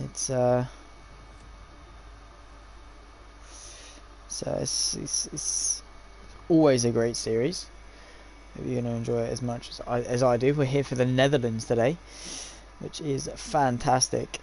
It's always a great series. Hope you're going to enjoy it as much as I do. We're here for the Netherlands today, which is fantastic.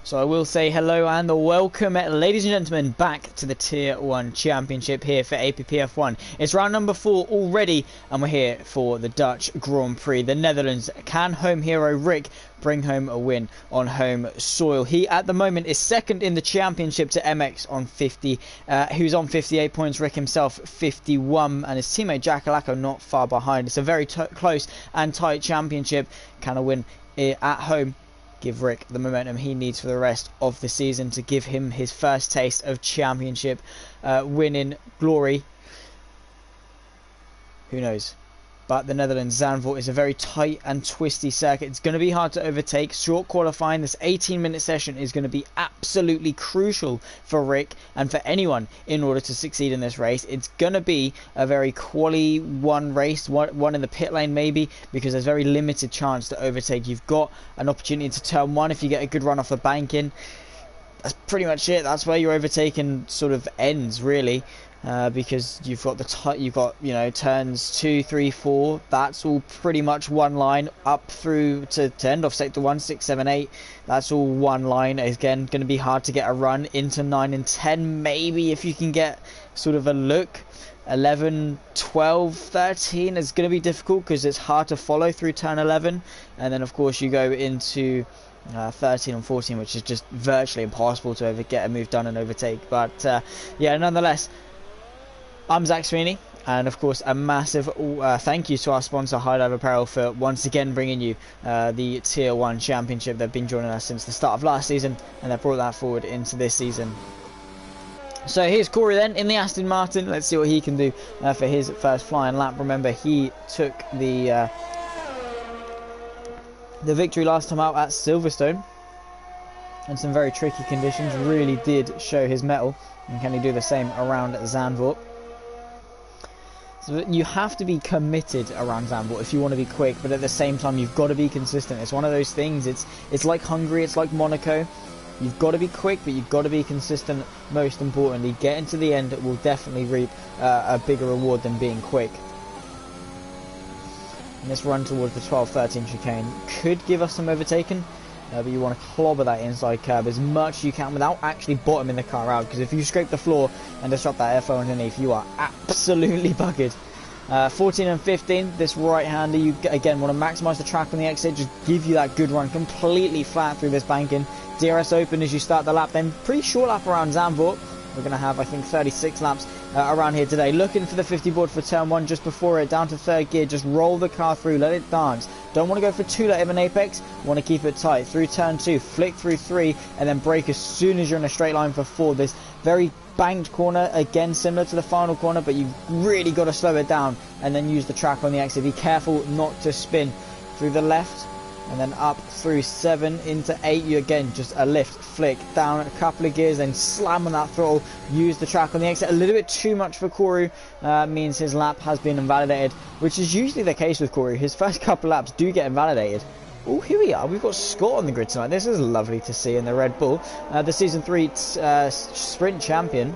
So I will say hello and welcome, ladies and gentlemen, back to the Tier 1 Championship here for APPF1. It's round number 4 already, and we're here for the Dutch Grand Prix. The Netherlands, can home hero Rick bring home a win on home soil? He, at the moment, is second in the championship to MX on 50, who's on 58 points. Rick himself, 51, and his teammate Jack Alacco not far behind. It's a very close and tight championship. Can a win at home give Rick the momentum he needs for the rest of the season to give him his first taste of championship winning glory? Who knows? But the Netherlands, Zandvoort, is a very tight and twisty circuit. It's going to be hard to overtake. Short qualifying, this 18-minute session is going to be absolutely crucial for Rick and for anyone in order to succeed in this race. It's going to be a very quali one race, one in the pit lane maybe, because there's very limited chance to overtake. You've got an opportunity to turn one if you get a good run off the banking. That's pretty much it. That's where your overtaking sort of ends, really. Because you've got turns 2, 3, 4. That's all pretty much one line up through to end off sector 1, 6, 7, 8. That's all one line. Again, going to be hard to get a run into 9 and 10. Maybe if you can get sort of a look. 11, 12, 13 is going to be difficult because it's hard to follow through turn 11, and then of course you go into 13 and 14, which is just virtually impossible to get a move done and overtake. But yeah, nonetheless, I'm Zach Sweeney, and of course a massive thank you to our sponsor Untitled Apparel for once again bringing you the Tier 1 Championship. They've been joining us since the start of last season, and they've brought that forward into this season. So here's Corey then in the Aston Martin. Let's see what he can do for his first flying lap. Remember, he took the victory last time out at Silverstone in some very tricky conditions. Really did show his mettle, and can he do the same around Zandvoort? So you have to be committed around Zandvoort if you want to be quick, but at the same time you've got to be consistent. It's one of those things. It's like Hungary, it's like Monaco. You've got to be quick, but you've got to be consistent. Most importantly, getting to the end will definitely reap a bigger reward than being quick. And this run towards the 12-13 chicane could give us some overtaking, but you want to clobber that inside curb as much as you can without actually bottoming the car out, because if you scrape the floor and disrupt that airflow underneath, you are absolutely buggered. 14 and 15, this right-hander, you again want to maximise the track on the exit, just give you that good run completely flat through this banking. DRS open as you start the lap, then pretty short lap around Zandvoort. We're going to have, I think, 36 laps around here today. Looking for the 50 board for turn 1 just before it, down to third gear. Just roll the car through, let it dance. Don't want to go for too late of an apex. Want to keep it tight. Through turn 2, flick through 3, and then brake as soon as you're in a straight line for 4. This very banked corner, again similar to the final corner, but you've really got to slow it down and then use the track on the exit. Be careful not to spin through the left. And then up through 7 into 8, you again just a lift, flick, down a couple of gears, then slam on that throttle, use the track on the exit. A little bit too much for Koru, means his lap has been invalidated, which is usually the case with Koru. His first couple laps do get invalidated. Oh, here we are. We've got Scott on the grid tonight. This is lovely to see in the Red Bull. The Season 3 sprint champion,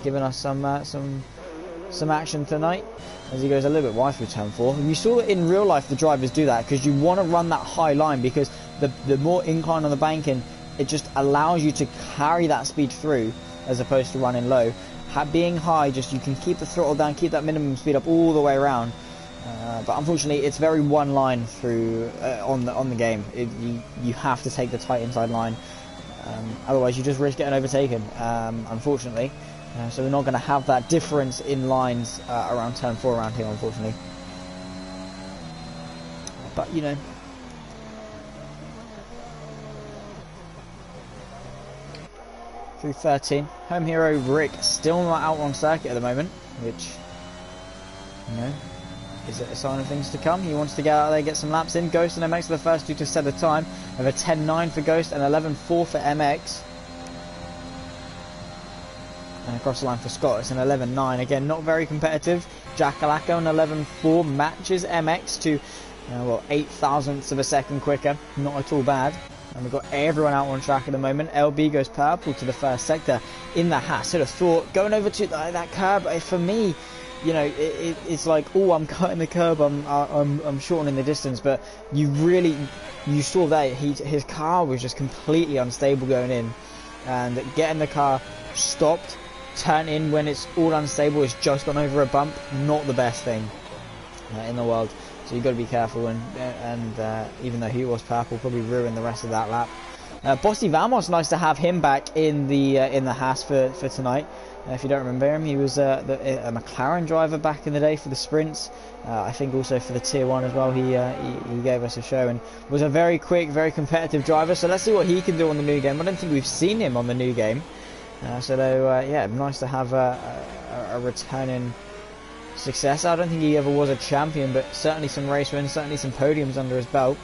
giving us some action tonight as he goes a little bit wide through turn 4. And you saw that in real life the drivers do that because you want to run that high line, because the more incline on the banking, it just allows you to carry that speed through as opposed to running low. Being high, just you can keep the throttle down, keep that minimum speed up all the way around. But unfortunately it's very one line through on the game. You have to take the tight inside line, otherwise you just risk getting overtaken, unfortunately. So we're not going to have that difference in lines around turn 4 around here, unfortunately. But, you know. Through 13. Home hero Rick still not out on circuit at the moment, which, you know, is it a sign of things to come? He wants to get out there, get some laps in. Ghost and MX are the first two to set a time. Over 10.9 for Ghost and 11.4 for MX. And across the line for Scott, it's an 11.9. Again, not very competitive. Jackalacko, an 11.4, matches MX to, well, 8 thousandths of a second quicker. Not at all bad. And we've got everyone out on track at the moment. LB goes purple to the first sector in the Haas. Sort of thought, going over to that curb, for me, you know, it's like, oh, I'm cutting the curb, I'm shortening the distance. But you saw that his car was just completely unstable going in. And getting the car stopped, turn in when it's all unstable, it's just gone over a bump, not the best thing in the world. So you've got to be careful, and even though he was purple, probably ruined the rest of that lap. Bossy Vamos, nice to have him back in the Haas for tonight. If you don't remember him, he was a McLaren driver back in the day for the sprints. I think also for the Tier 1 as well. He gave us a show and was a very quick, very competitive driver. So let's see what he can do on the new game. I don't think we've seen him on the new game. Yeah, nice to have a returning success. I don't think he ever was a champion, but certainly some race wins, certainly some podiums under his belt.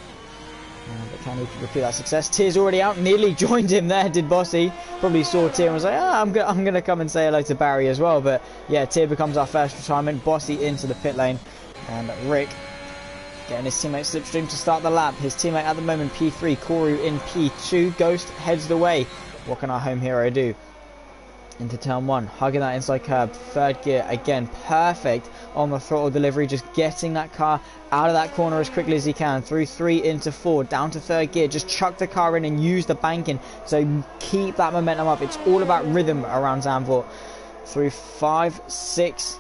But can he repeat that success? Tier's already out, nearly joined him there, did Bossy. Probably saw Tier and was like, I'm going to come and say hello to Barry as well. But yeah, Tier becomes our first retirement. Bossy into the pit lane. And Rick getting his teammate Slipstream to start the lap. His teammate at the moment, P3, Koru in P2. Ghost heads the way. What can our home hero do? Into turn 1, hugging that inside curb, third gear, again, perfect on the throttle delivery, just getting that car out of that corner as quickly as he can, through 3 into 4, down to third gear, just chuck the car in and use the banking, so keep that momentum up. It's all about rhythm around Zandvoort, through 5, 6,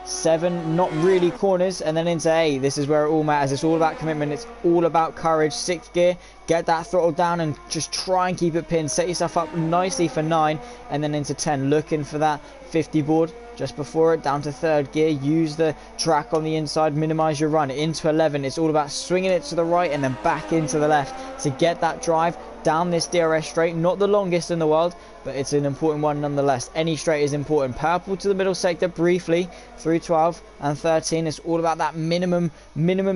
7, not really corners, and then into 8. This is where it all matters. It's all about commitment, it's all about courage. 6th gear, get that throttle down and just try and keep it pinned. Set yourself up nicely for 9, and then into 10, looking for that 50 board just before it, down to third gear. Use the track on the inside, minimize your run. Into 11, it's all about swinging it to the right and then back into the left to get that drive down this DRS straight. Not the longest in the world, but it's an important one nonetheless. Any straight is important. Purple to the middle sector briefly through 12 and 13. It's all about that minimum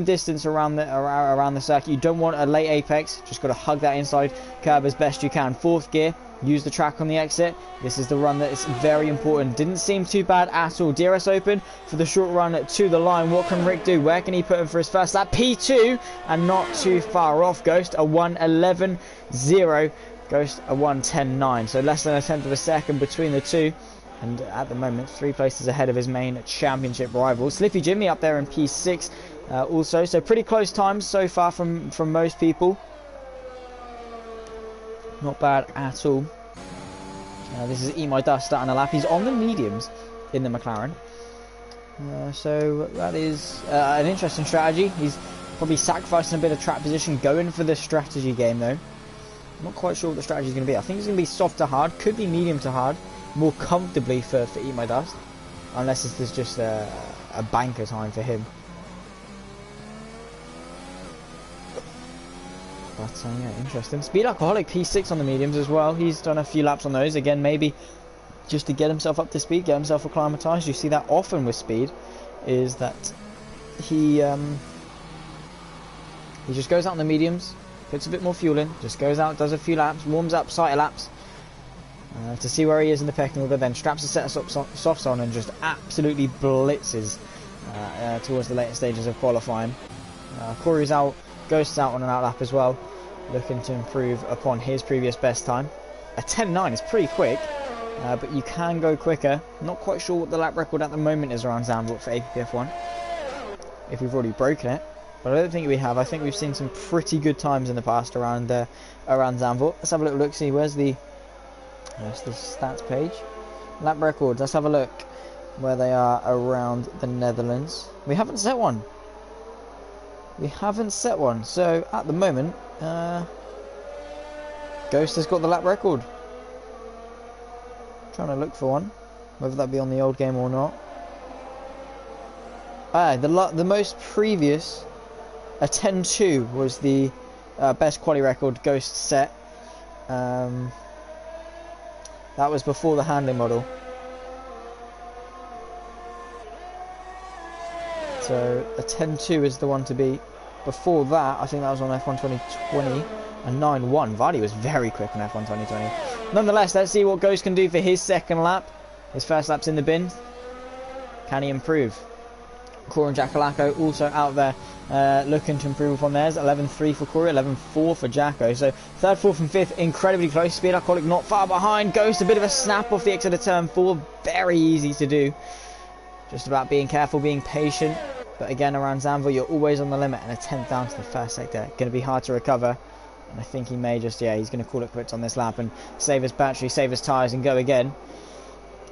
distance around the circuit. You don't want a late apex, just got to hug that inside curb as best you can. 4th gear, use the track on the exit. This is the run that is very important. Didn't seem too bad at all. DRS open for the short run to the line. What can Rick do? Where can he put him for his first lap? P2, and not too far off. Ghost a 1:11.0. Ghost a 1:10.9. So less than a tenth of a second between the two. And at the moment, 3 places ahead of his main championship rival. Slippy Jimmy up there in P6 also. So pretty close times so far from most people. Not bad at all. This is Eat My Dust starting a lap. He's on the mediums in the McLaren. So that is an interesting strategy. He's probably sacrificing a bit of track position, going for the strategy game though. I'm not quite sure what the strategy is going to be. I think it's going to be soft to hard, could be medium to hard, more comfortably for Eat My Dust. Unless this is just a banker time for him. But yeah, interesting. Speed Alcoholic P6 on the mediums as well. He's done a few laps on those. Again, maybe just to get himself up to speed, get himself acclimatized. You see that often with Speed, is that he just goes out on the mediums, puts a bit more fuel in, just goes out, does a few laps, warms up, sighter laps, to see where he is in the pecking order, then straps a set of softs on and just absolutely blitzes towards the later stages of qualifying. Corey's out, Ghost's out on an out lap as well, looking to improve upon his previous best time. A 10.9 is pretty quick, but you can go quicker. Not quite sure what the lap record at the moment is around Zandvoort for APPF1, if we've already broken it, but I don't think we have. I think we've seen some pretty good times in the past around Zandvoort. Let's have a little look, see where's the stats page. Lap records, let's have a look where they are around the Netherlands. We haven't set one. So at the moment, Ghost has got the lap record. Trying to look for one, whether that be on the old game or not. The most previous, a 10.2 was the best quali record Ghost set. That was before the handling model. So a 10.2 is the one to beat. Before that, I think that was on F1 2020, a 9.1. Vardy was very quick on F1 2020. Nonetheless, let's see what Ghost can do for his second lap. His first lap's in the bin. Can he improve? Corey and Jackalacco also out there looking to improve upon theirs. 11.3 for Corey, 11.4 for Jacko. So third, fourth and fifth incredibly close. Speed Alcoholic not far behind. Ghost a bit of a snap off the exit of turn 4. Very easy to do. Just about being careful, being patient. But again, around Zandvoort, you're always on the limit, and a 10th down to the first sector. Going to be hard to recover. And I think he may just, yeah, he's going to call it quits on this lap and save his battery, save his tyres and go again.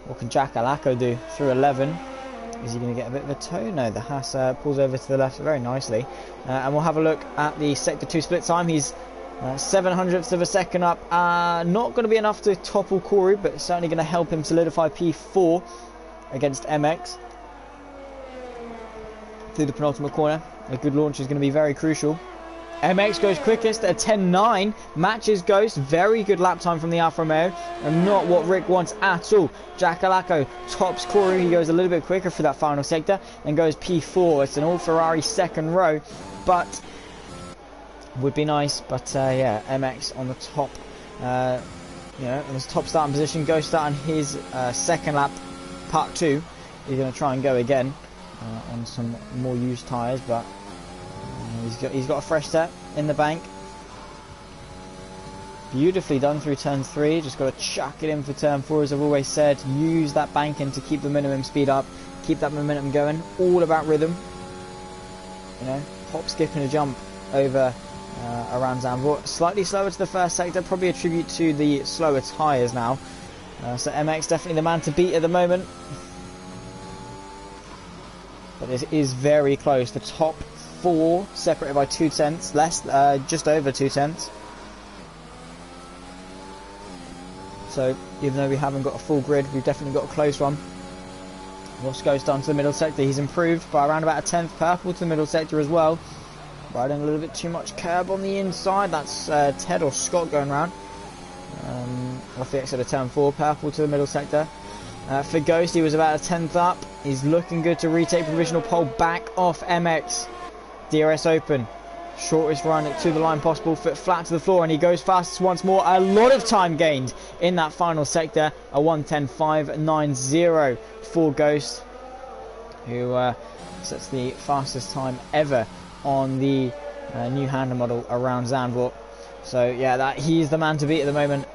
What can Jackalacco do through 11? Is he going to get a bit of a toe? No, the Haas pulls over to the left very nicely. And we'll have a look at the Sector 2 split time. He's 700ths of a second up. Not going to be enough to topple Corey, but certainly going to help him solidify P4 against MX. Through the penultimate corner. A good launch is going to be very crucial. MX goes quickest at 10.9, matches Ghost. Very good lap time from the Alfa Romeo, and not what Rick wants at all. Jackalacco tops Corey. He goes a little bit quicker for that final sector and goes P4. It's an all Ferrari second row, but would be nice. But yeah, MX on the top, you know, in his top starting position. Ghost starting his second lap, part 2. He's going to try and go again on some more used tyres, but he's got a fresh set in the bank. Beautifully done through turn 3. Just got to chuck it in for turn 4, as I've always said. Use that banking to keep the minimum speed up, keep that momentum going. All about rhythm. You know, hop, skip, and a jump over around Zandvoort. Slightly slower to the first sector, probably a tribute to the slower tyres now. So MX definitely the man to beat at the moment. But this is very close. The top 4 separated by 2 tenths, less, just over 2 tenths. So even though we haven't got a full grid, we've definitely got a close one. Ross goes down to the middle sector. He's improved by around about a 10th. Purple to the middle sector as well. Riding a little bit too much curb on the inside. That's Ted or Scott going round. Off the exit of turn 4. Purple to the middle sector. For Ghost, he was about a 10th up. He's looking good to retake provisional pole back off MX. DRS open. Shortest run to the line possible. Foot flat to the floor, and he goes fastest once more. A lot of time gained in that final sector. A 1:10.590 for Ghost, who sets the fastest time ever on the new Honda model around Zandvoort. So yeah, he's the man to beat at the moment.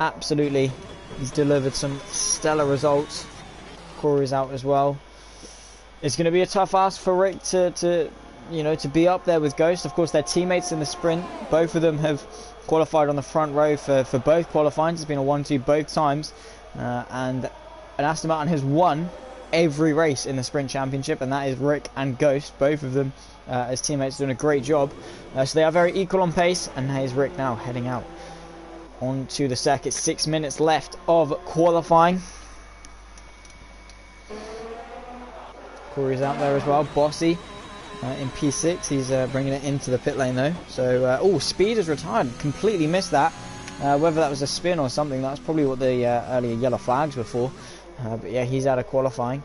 Absolutely. He's delivered some stellar results. Corey's out as well. It's going to be a tough ask for Rick to be up there with Ghost. Of course, they're teammates in the sprint. Both of them have qualified on the front row for both qualifying. It's been a 1-2 both times. And an Aston Martin has won every race in the sprint championship, and that is Rick and Ghost. Both of them as teammates doing a great job. So they are very equal on pace, and here's Rick now heading out onto the circuit. 6 minutes left of qualifying. Corey's out there as well. Bossy in P6. He's bringing it into the pit lane though. So, Speed is retired. Completely missed that. Whether that was a spin or something, that's probably what the earlier yellow flags were for. But yeah, he's out of qualifying.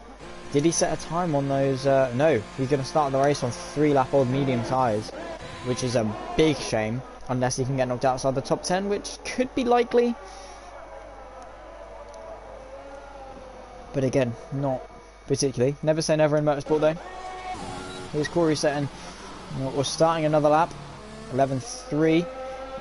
Did he set a time on those? No. He's going to start the race on 3-lap-old medium tyres, which is a big shame. Unless he can get knocked outside the top 10, which could be likely. But again, not particularly. Never say never in motorsport though. Here's Corey setting, or starting another lap. 11.3.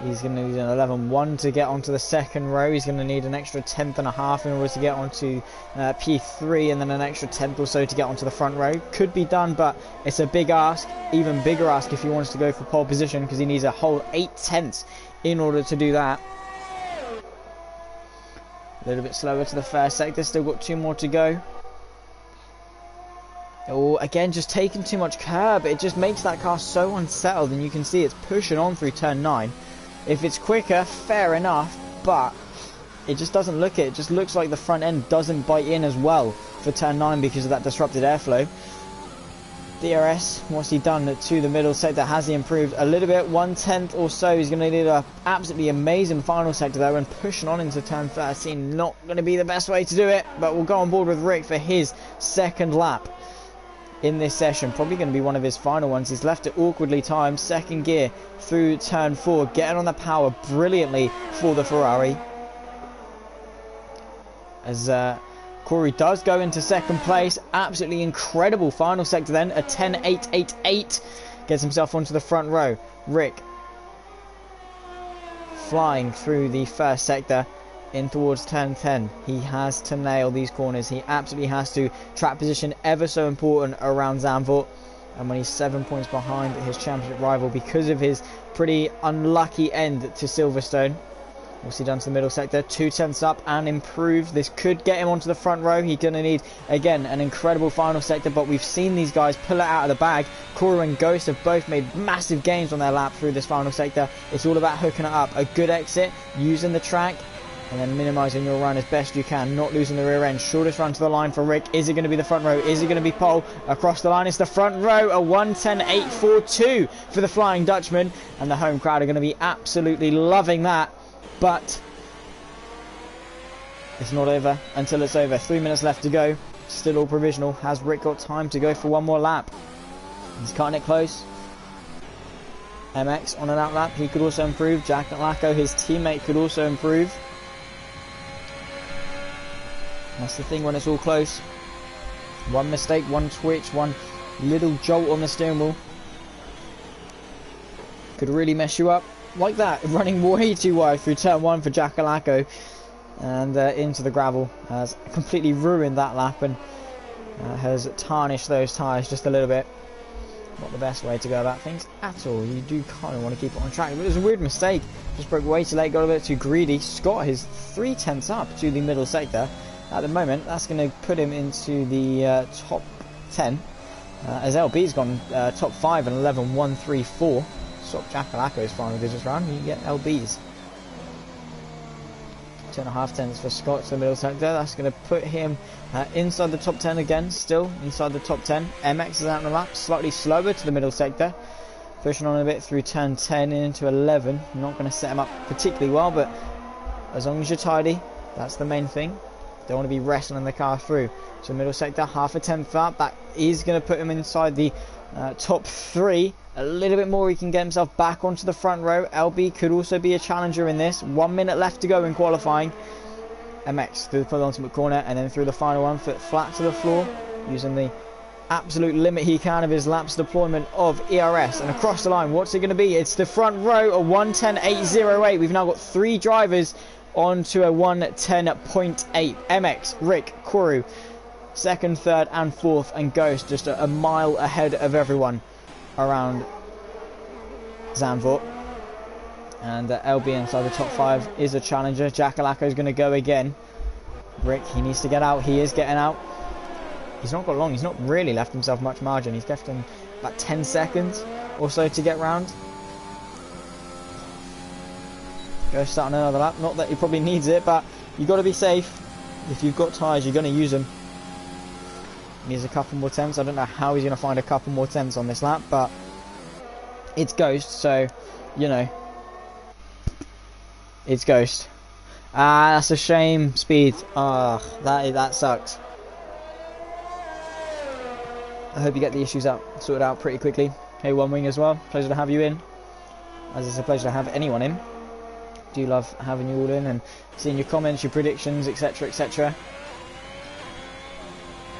He's going to need an 11.1 to get onto the second row. He's going to need an extra 10.5 in order to get onto P3, and then an extra 10th or so to get onto the front row. Could be done, but it's a big ask. Even bigger ask if he wants to go for pole position, because he needs a whole 8 tenths in order to do that. A little bit slower to the first sector. Still got 2 more to go. Oh, again, just taking too much curb. It just makes that car so unsettled, and you can see it's pushing on through turn 9. If it's quicker, fair enough, but it just doesn't look it. It just looks like the front end doesn't bite in as well for turn 9 because of that disrupted airflow. DRS, what's he done to the middle sector? Has he improved a little bit? 1/10 or so. He's going to need an absolutely amazing final sector though, and pushing on into turn 13. Not going to be the best way to do it, but we'll go on board with Rick for his second lap in this session. Probably going to be one of his final ones. He's left it awkwardly timed. Second gear through turn 4. Getting on the power brilliantly for the Ferrari. As Corey does go into second place. Absolutely incredible final sector then. A 10.888. Gets himself onto the front row. Rick flying through the first sector in towards turn 10. He has to nail these corners. He absolutely has to. Track position ever so important around Zandvoort. And when he's 7 points behind his championship rival because of his pretty unlucky end to Silverstone. What's he done to the middle sector? 2/10 up and improved. This could get him onto the front row. He's going to need, again, an incredible final sector, but we've seen these guys pull it out of the bag. Corey and Ghost have both made massive gains on their lap through this final sector. It's all about hooking it up. A good exit, using the track, and then minimising your run as best you can, not losing the rear end. Shortest run to the line for Rick. Is it going to be the front row? Is it going to be pole? Across the line, it's the front row. A 1:10.842 for the Flying Dutchman, and the home crowd are going to be absolutely loving that. But it's not over until it's over. 3 minutes left to go. Still all provisional. Has Rick got time to go for one more lap? He's cutting it close. MX on an out lap. He could also improve. Jack Lacko, his teammate, could also improve. That's the thing when it's all close. One mistake, one twitch, one little jolt on the steering wheel could really mess you up. Like that, running way too wide through turn 1 for Jack Lacko, and into the gravel. Has completely ruined that lap and has tarnished those tyres just a little bit. Not the best way to go about things at all. You do kind of want to keep it on track, but it was a weird mistake. Just broke way too late, got a bit too greedy. Scott is 3/10 up to the middle sector. At the moment, that's going to put him into the top 10. As LB's gone top 5 and 11.134. Swap Jack Lacko's final digits round, you get LB's. 2.5 tenths for Scott to the middle sector. That's going to put him inside the top 10 again, still inside the top 10. MX is out on the lap, slightly slower to the middle sector. Pushing on a bit through turn 10 into 11. Not going to set him up particularly well, but as long as you're tidy, that's the main thing. Don't want to be wrestling the car through. So middle sector, half a tenth up. That is going to put him inside the top 3. A little bit more, he can get himself back onto the front row. LB could also be a challenger in this. 1 minute left to go in qualifying. MX through the penultimate corner and then through the final one, foot flat to the floor, using the absolute limit he can of his laps deployment of ERS. And across the line, what's it going to be? It's the front row, a 1:10.808. We've now got 3 drivers onto a 1:10.8. MX, Rick, Koru, second, third and fourth, and Ghost just a mile ahead of everyone around Zandvoort. And LB inside the top 5 is a challenger. Jack Lacko is going to go again. Rick, he needs to get out. He is getting out. He's not got long. He's not really left himself much margin. He's left him about 10 seconds or so to get round. Go start on another lap. Not that he probably needs it, but you've got to be safe. If you've got tyres, you're going to use them. He needs a couple more tenths. I don't know how he's going to find a couple more tenths on this lap, but it's Ghost, so, you know, it's Ghost. Ah, that's a shame. Speed. Ah, that sucks. I hope you get the issues sorted out pretty quickly. Hey, One Wing as well. Pleasure to have you in. As it's a pleasure to have anyone in. Do love having you all in and seeing your comments, your predictions, etc, etc.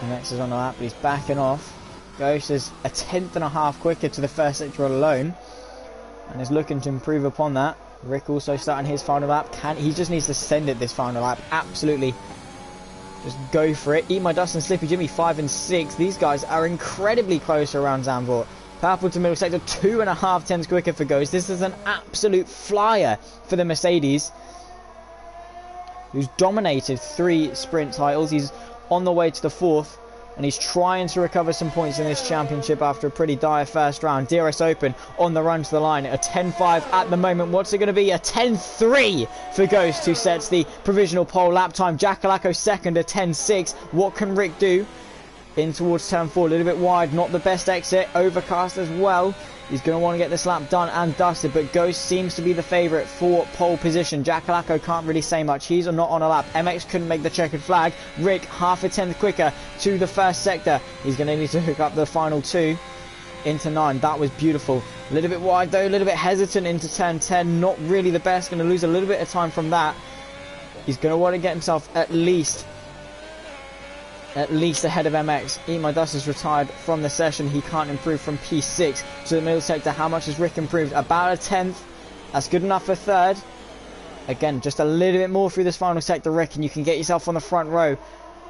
MX is on the lap, but he's backing off. Ghost is a 1/10.5 quicker to the first sector alone and is looking to improve upon that. Rick also starting his final lap. He just needs to send it this final lap. Absolutely. Just go for it. Eat My Dust and Slippy Jimmy 5 and 6. These guys are incredibly close around Zandvoort. Purple to middle sector, 2.5 tenths quicker for Ghost. This is an absolute flyer for the Mercedes, who's dominated 3 sprint titles. He's on the way to the 4th, and he's trying to recover some points in this championship after a pretty dire first round. DRS Open on the run to the line, a 10.5 at the moment. What's it going to be? A 10.3 for Ghost, who sets the provisional pole lap time. Jack Lacko second, a 10.6. What can Rick do? In towards turn 4, a little bit wide, not the best exit, overcast as well. He's going to want to get this lap done and dusted, but Ghost seems to be the favourite for pole position. Jack Lacko can't really say much. He's not on a lap. MX couldn't make the checkered flag. Rick, half a tenth quicker to the first sector. He's going to need to hook up the final 2 into 9. That was beautiful. A little bit wide though, a little bit hesitant into turn 10. Not really the best. Going to lose a little bit of time from that. He's going to want to get himself at least at least ahead of MX. Eat My Dust is retired from the session. He can't improve from P6 to the middle sector. How much has Rick improved? About a 10th. That's good enough for third. Again, just a little bit more through this final sector, Rick, and you can get yourself on the front row.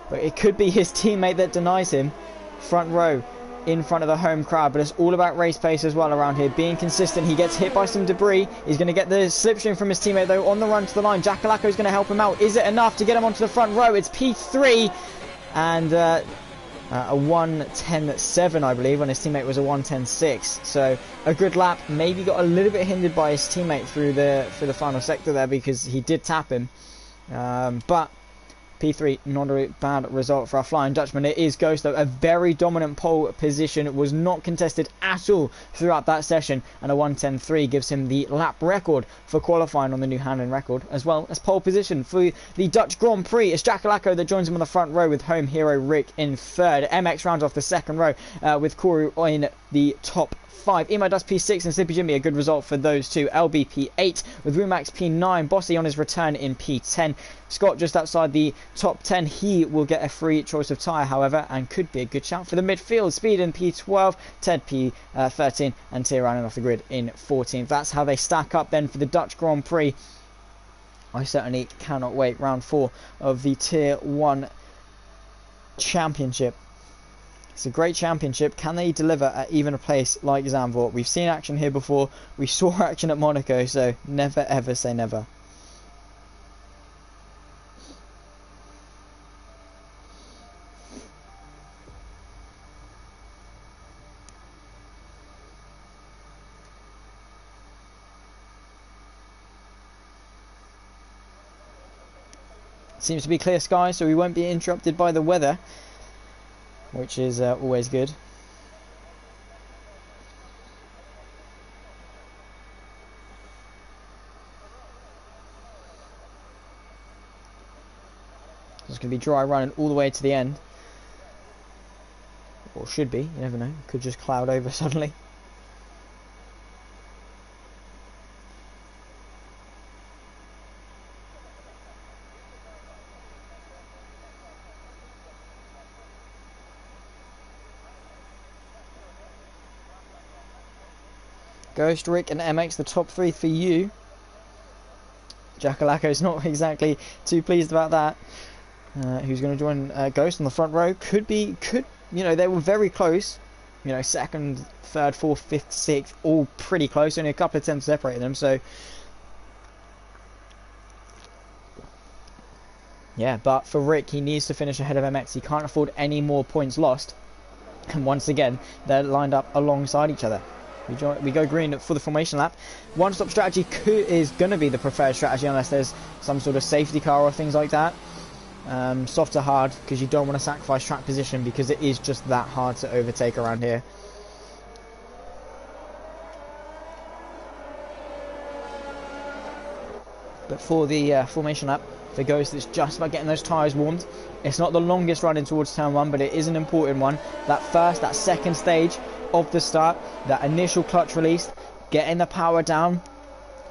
But it could be his teammate that denies him. Front row in front of the home crowd. But it's all about race pace as well around here. Being consistent. He gets hit by some debris. He's going to get the slipstream from his teammate, though, on the run to the line. Jackalacco is going to help him out. Is it enough to get him onto the front row? It's P3. And a 1:10.7, I believe, when his teammate was a 1:10.6. So a good lap. Maybe got a little bit hindered by his teammate through the final sector there, because he did tap him. But P3, not a bad result for our Flying Dutchman. It is Ghost, though. A very dominant pole position. It was not contested at all throughout that session. And a 1:10.3 gives him the lap record for qualifying on the new handling record, as well as pole position for the Dutch Grand Prix. It's Jackalacco that joins him on the front row with home hero Rick in third. MX rounds off the second row with Koru in the top 5. Emo Dust P6 and Slippy Jimmy, a good result for those two. LB P8 with Rumax P9. Bossy on his return in P10. Scott just outside the top 10. He will get a free choice of tyre, however, and could be a good shout for the midfield. Speed in P12, Ted P13, and Tia running off the grid in 14th. That's how they stack up then for the Dutch Grand Prix. I certainly cannot wait. Round 4 of the Tier 1 Championship. It's a great championship. Can they deliver at even a place like Zandvoort? We've seen action here before. We saw action at Monaco, so never ever say never. Seems to be clear skies, so we won't be interrupted by the weather, which is always good. It's going to be dry running all the way to the end. Or should be, you never know. Could just cloud over suddenly. Ghost, Rick and MX, the top 3 for you. Jackalacco's not exactly too pleased about that. Who's going to join Ghost on the front row? You know, they were very close. You know, second, third, fourth, fifth, sixth, all pretty close. Only a couple of tenths separating them, so... Yeah, but for Rick, he needs to finish ahead of MX. He can't afford any more points lost. And once again, they're lined up alongside each other. We go green for the formation lap. One-stop strategy is going to be the preferred strategy unless there's some sort of safety car or things like that. Soft to hard, because you don't want to sacrifice track position, because it is just that hard to overtake around here. But for the formation lap, for Ghost, it's just about getting those tyres warmed. It's not the longest run in towards turn 1, but it is an important one. That second stage of the start, that initial clutch release, getting the power down,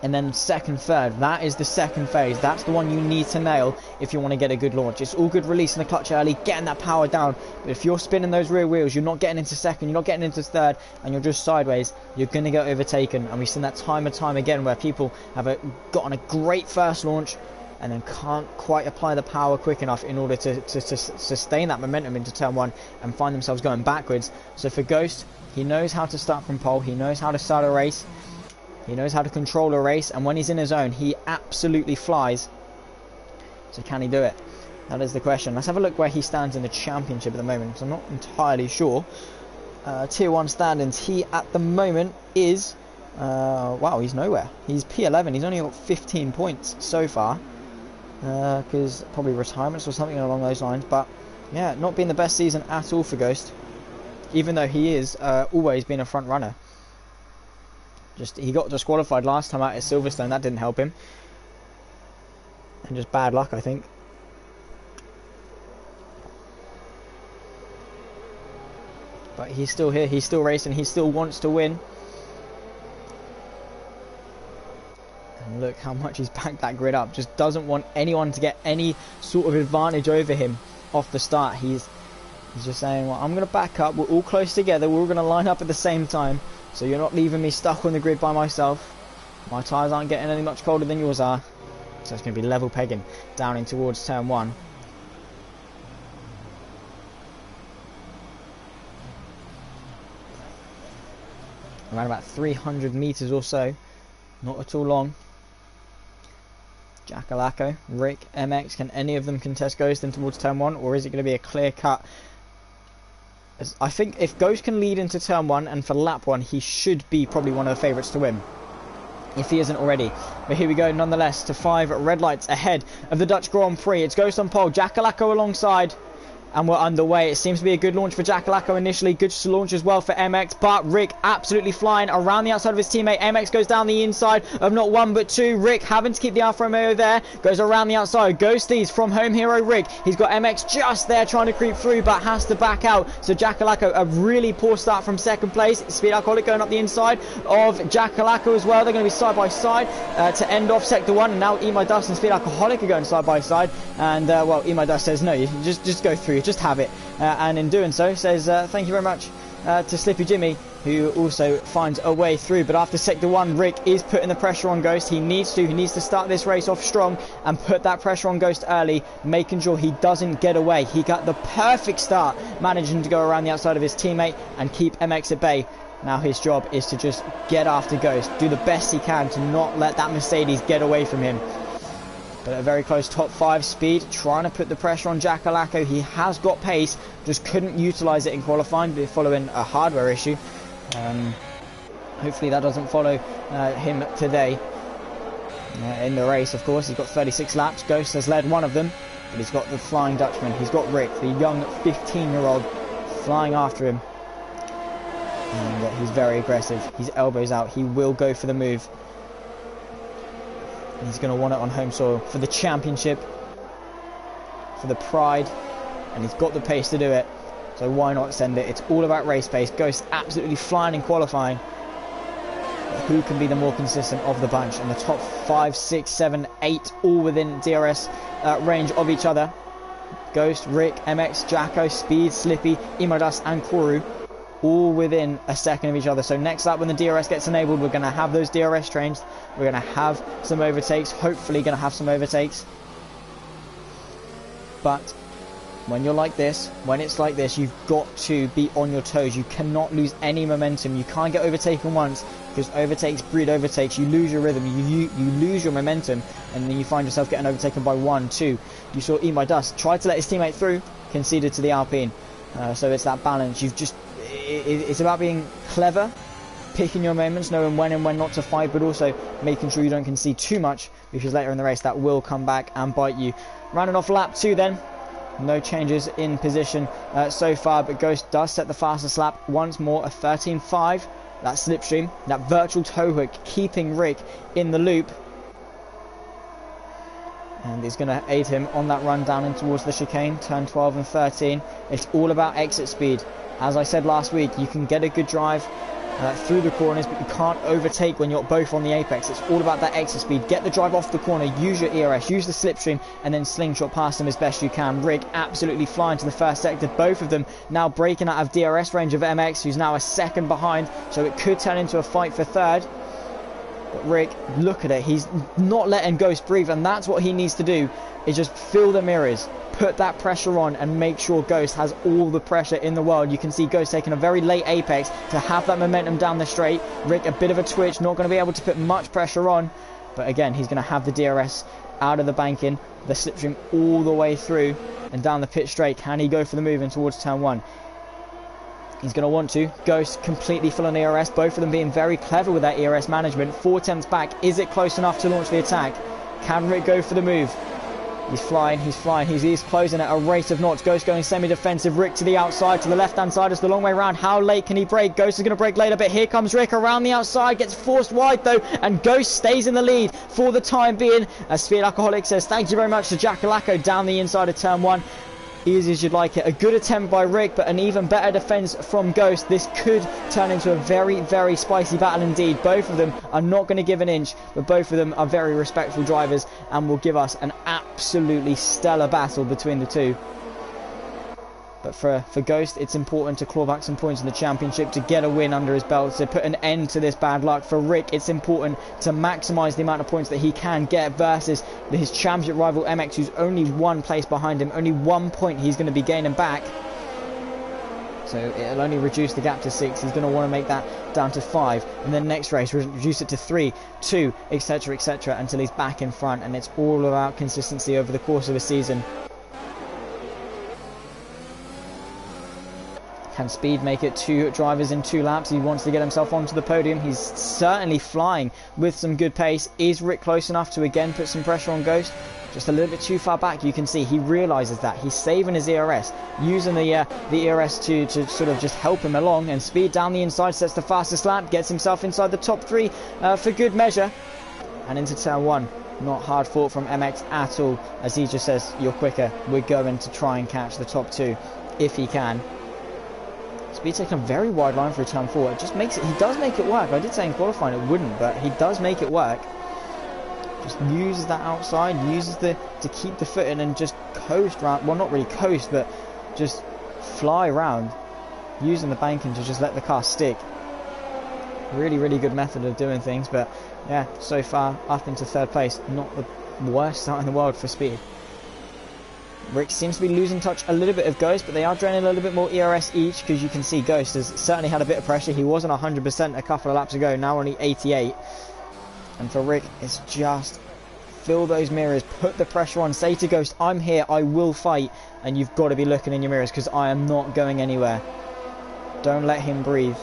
and then second, third, that is the second phase. That's the one you need to nail if you want to get a good launch. It's all good releasing the clutch early, getting that power down, but if you're spinning those rear wheels, you're not getting into second, you're not getting into third, and you're just sideways, you're going to get overtaken. And we've seen that time and time again where people have gotten a great first launch and then can't quite apply the power quick enough in order to sustain that momentum into turn 1 and find themselves going backwards. So for Ghost, he knows how to start from pole, he knows how to start a race, he knows how to control a race, and when he's in his zone, he absolutely flies. So can he do it? That is the question. Let's have a look where he stands in the championship at the moment, because I'm not entirely sure. Tier 1 standings, he at the moment is, wow, he's nowhere. He's P11, he's only got 15 points so far, because probably retirements or something along those lines. But yeah, not been the best season at all for Ghost, even though he is always been a front runner. He got disqualified last time out at Silverstone, that didn't help him, and just bad luck, I think. But he's still here, he's still racing, he still wants to win. And look how much he's backed that grid up. Just doesn't want anyone to get any sort of advantage over him off the start. He's He's just saying, well, I'm going to back up. We're all close together. We're all going to line up at the same time. So you're not leaving me stuck on the grid by myself. My tyres aren't getting any much colder than yours are. So it's going to be level pegging down in towards turn 1. Around about 300 metres or so. Not at all long. Jackalacko, Rick, MX, can any of them contest Ghost in towards turn 1? Or is it going to be a clear cut? I think if Ghost can lead into turn 1 and for lap 1, he should be probably one of the favourites to win. If he isn't already. But here we go nonetheless to 5 red lights ahead of the Dutch Grand Prix. It's Ghost on pole, Jackalacko alongside. And we're underway. It seems to be a good launch for Jackalacko initially. Good launch as well for MX. But Rick absolutely flying around the outside of his teammate. MX goes down the inside of not 1 but 2. Rick having to keep the Alfa Romeo there. Goes around the outside. Ghosties from home hero Rick. He's got MX just there trying to creep through but has to back out. So Jackalacko, a really poor start from second place. Speed Alcoholic going up the inside of Jackalacko as well. They're going to be side by side to end off sector 1. And now Eat My Dust and Speed Alcoholic are going side by side. And well, Eat My Dust says no, you just go through. Just have it, and in doing so says thank you very much to Slippy Jimmy, who also finds a way through. But after sector 1, Rick is putting the pressure on Ghost. He needs to start this race off strong and put that pressure on Ghost early, making sure he doesn't get away. He got the perfect start, managing to go around the outside of his teammate and keep MX at bay. Now his job is to just get after Ghost, do the best he can to not let that Mercedes get away from him. But a very close top 5 speed, trying to put the pressure on Jackalacko. He has got pace, just couldn't utilise it in qualifying following a hardware issue. Hopefully that doesn't follow him today in the race. Of course, he's got 36 laps. Ghost has led one of them, but he's got the Flying Dutchman. He's got Rick, the young 15-year-old, flying after him. And he's very aggressive. His elbows out. He will go for the move. He's going to want it on home soil for the championship, for the pride, and he's got the pace to do it. So why not send it? It's all about race pace. Ghost absolutely flying in qualifying. But who can be the more consistent of the bunch? And the top 5, 6, 7, 8, all within DRS range of each other. Ghost, Rick, MX, Jacko, Speed, Slippy, Imodas, and Koru. All within a second of each other. So next up, when the DRS gets enabled, we're going to have those DRS trains. We're going to have some overtakes. Hopefully going to have some overtakes. But when you're like this, when it's like this, you've got to be on your toes. You cannot lose any momentum. You can't get overtaken once, because overtakes breed overtakes. You lose your rhythm. You lose your momentum, and then you find yourself getting overtaken by 1, 2. You saw Eat My Dust tried to let his teammate through, conceded to the Alpine. So it's that balance. It's about being clever, picking your moments, knowing when and when not to fight, but also making sure you don't concede too much, because later in the race that will come back and bite you. Rounding off lap 2 then. No changes in position so far, but Ghost does set the fastest lap once more, a 13.5. That slipstream, that virtual tow hook, keeping Rick in the loop. And he's going to aid him on that run down in towards the chicane, turn 12 and 13. It's all about exit speed. As I said last week, you can get a good drive through the corners, but you can't overtake when you're both on the apex. It's all about that exit speed. Get the drive off the corner, use your ERS, use the slipstream, and then slingshot past them as best you can. Rick absolutely flying to the first sector. Both of them now breaking out of DRS range of MX, who's now a second behind, so it could turn into a fight for third. But Rick, look at it, he's not letting Ghost breathe, and that's what he needs to do, is just fill the mirrors, put that pressure on, and make sure Ghost has all the pressure in the world. You can see Ghost taking a very late apex to have that momentum down the straight. Rick, a bit of a twitch, not going to be able to put much pressure on, but again, he's going to have the DRS out of the banking, the slipstream all the way through and down the pit straight. Can he go for the move in towards turn 1? He's going to want to. Ghost completely full on ERS. Both of them being very clever with that ERS management. 4 attempts back. Is it close enough to launch the attack? Can Rick go for the move? He's flying. He's flying. He's closing at a rate of knots. Ghost going semi-defensive. Rick to the outside, to the left-hand side. It's the long way around. How late can he brake? Ghost is going to brake later, but here comes Rick around the outside. Gets forced wide, though, and Ghost stays in the lead for the time being. As Speed Alcoholic says, thank you very much to Jackalacko down the inside of turn 1. Easy as you'd like it. A good attempt by Rick, but an even better defense from Ghost. This could turn into a very, very spicy battle indeed. Both of them are not going to give an inch, but both of them are very respectful drivers and will give us an absolutely stellar battle between the two. But for Ghost, it's important to claw back some points in the championship, to get a win under his belt, to put an end to this bad luck. For Rick, it's important to maximise the amount of points that he can get versus his championship rival MX, who's only 1 place behind him. Only 1 point he's going to be gaining back. So it'll only reduce the gap to 6. He's going to want to make that down to 5. And then next race, reduce it to 3, 2, etc., etc., until he's back in front. And it's all about consistency over the course of a season. Can Speed make it 2 drivers in 2 laps? He wants to get himself onto the podium. He's certainly flying with some good pace. Is Rick close enough to again put some pressure on Ghost? Just a little bit too far back. You can see he realises that. He's saving his ERS, using the ERS to sort of just help him along. And Speed down the inside sets the fastest lap, gets himself inside the top 3 for good measure. And into turn 1. Not hard fought from MX at all, as he just says, you're quicker. We're going to try and catch the top 2 if he can. Speed taking a very wide line through turn 4. It just makes it, he does make it work. I did say in qualifying it wouldn't, but he does make it work. Just uses that outside, uses to keep the foot in and just coast round. Well, not really coast, but just fly around, using the banking to just let the car stick. Really, really good method of doing things. But yeah, so far up into 3rd place. Not the worst start in the world for Speed. Rick seems to be losing touch a little bit of Ghost, but they are draining a little bit more ERS each, because you can see Ghost has certainly had a bit of pressure. He wasn't 100% a couple of laps ago, now only 88. And for Rick, it's just fill those mirrors, put the pressure on, say to Ghost, I'm here, I will fight, and you've got to be looking in your mirrors, because I am not going anywhere. Don't let him breathe.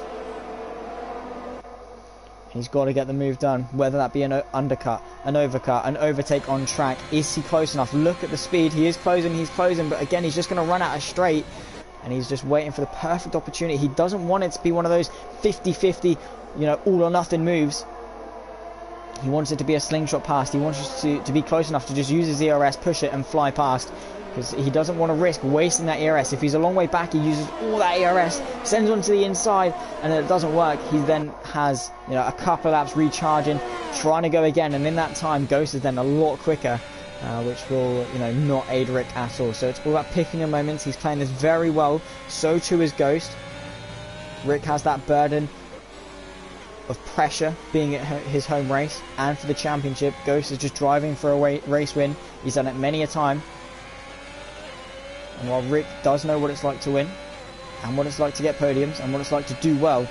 He's got to get the move done, whether that be an undercut, an overcut, an overtake on track. Is he close enough? Look at the speed. He is closing, but again, he's just going to run out of straight. And he's just waiting for the perfect opportunity. He doesn't want it to be one of those 50-50, you know, all or nothing moves. He wants it to be a slingshot pass. He wants to be close enough to just use his ERS, push it and fly past. Because he doesn't want to risk wasting that ERS. If he's a long way back, he uses all that ERS, sends one to the inside, and it doesn't work. He then has, you know, a couple of laps recharging, trying to go again, and in that time, Ghost is then a lot quicker, which will, you know, not aid Rick at all. So it's all about picking your moments. He's playing this very well. So too is Ghost. Rick has that burden of pressure being at his home race, and for the championship, Ghost is just driving for a race win. He's done it many a time. And while Rick does know what it's like to win, and what it's like to get podiums, and what it's like to do well,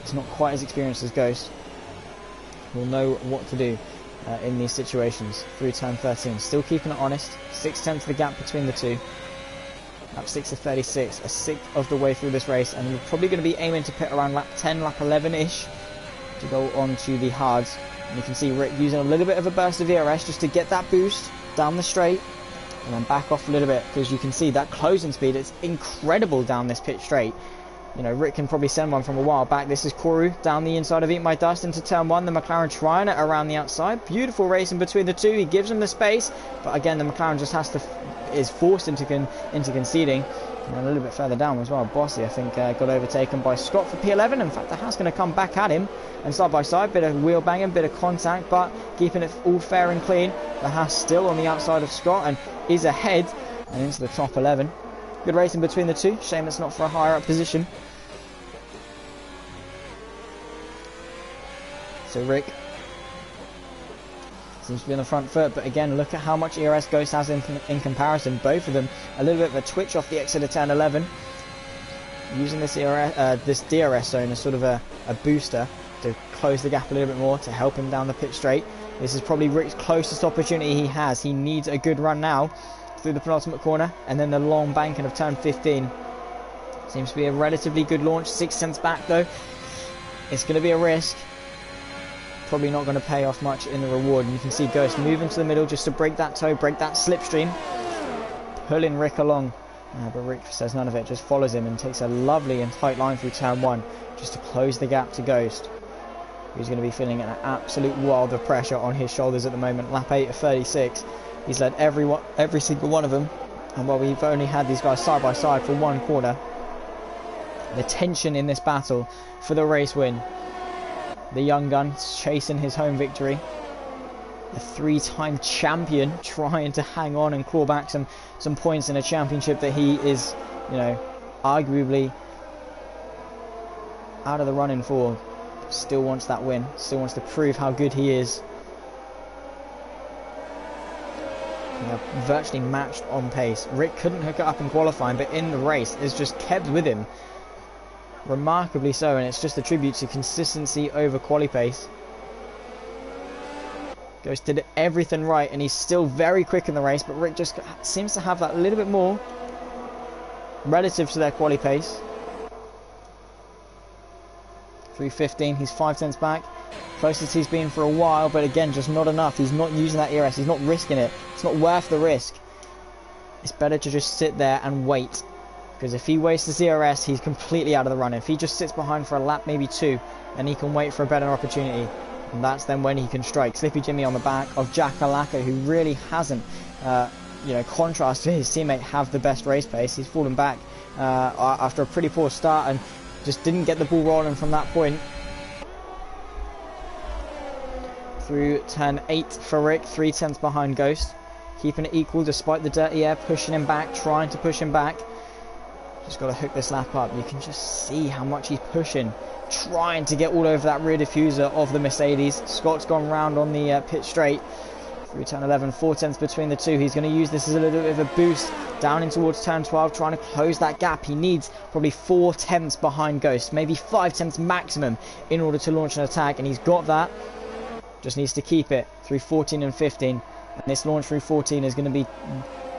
he's not quite as experienced as Ghost. He'll know what to do in these situations through turn 13. Still keeping it honest. 6/10 of the gap between the two. Lap 6 of 36, a sixth of the way through this race, and we're probably going to be aiming to pit around lap 10, lap 11-ish to go on to the hards. And you can see Rick using a little bit of a burst of ERS just to get that boost down the straight. And then back off a little bit, because you can see that closing speed, it's incredible down this pit straight. You know, Rick can probably send one from a while back. This is Koru down the inside of Eat My Dust into turn 1. The McLaren trying it around the outside. Beautiful racing between the two. He gives him the space, but again, the McLaren just is forced into conceding. And a little bit further down as well, Bossy, I think, got overtaken by Scott for P11. In fact, the Haas going to come back at him, and side by side, bit of wheel banging, bit of contact, but keeping it all fair and clean. The Haas still on the outside of Scott and is ahead and into the top 11. Good racing between the two. Shame it's not for a higher up position. So Rick seems to be on the front foot, but again, look at how much ERS Ghost has in comparison. Both of them a little bit of a twitch off the exit of turn 11, using this DRS zone as sort of a booster to close the gap a little bit more, to help him down the pit straight. This is probably Rick's closest opportunity he has. He needs a good run now through the penultimate corner, and then the long banking of turn 15. Seems to be a relatively good launch. 6/10 back though. It's going to be a risk. Probably not going to pay off much in the reward. And you can see Ghost moving to the middle just to break that toe, break that slipstream, pulling Rick along. But Rick says none of it, just follows him and takes a lovely and tight line through turn 1 just to close the gap to Ghost, who's going to be feeling an absolute world of pressure on his shoulders at the moment. Lap 8 of 36. He's led every single one of them. And while we've only had these guys side by side for one corner, the tension in this battle for the race win. The young gun chasing his home victory. The 3-time champion trying to hang on and claw back some points in a championship that he is you know, arguably out of the running for, still wants that win, still wants to prove how good he is. Virtually matched on pace. Rick couldn't hook it up in qualifying, but in the race it's just kept with him, remarkably so, and it's just a tribute to consistency over quali pace. Ghost did everything right, and he's still very quick in the race, but Rick just seems to have that little bit more relative to their quali pace. 3:15, he's 5 tenths back, closest he's been for a while, but again, just not enough. He's not using that ERS, he's not risking it. It's not worth the risk. It's better to just sit there and wait, because if he wastes his ERS, he's completely out of the run. If he just sits behind for a lap, maybe two, then he can wait for a better opportunity, and that's then when he can strike. Slippy Jimmy on the back of Jackalaka, who really hasn't, you know, contrast to his teammate, have the best race pace. He's fallen back after a pretty poor start and just didn't get the ball rolling from that point. Through turn 8 for Rick, 3 tenths behind Ghost. Keeping it equal despite the dirty air, pushing him back, trying to push him back. Just got to hook this lap up. You can just see how much he's pushing, trying to get all over that rear diffuser of the Mercedes. Scott's gone round on the pit straight. Through turn 11, 4 tenths between the two. He's going to use this as a little bit of a boost down in towards turn 12, trying to close that gap. He needs probably 4 tenths behind Ghost, maybe 5 tenths maximum in order to launch an attack, and he's got that. Just needs to keep it through 14 and 15, and this launch through 14 is going to be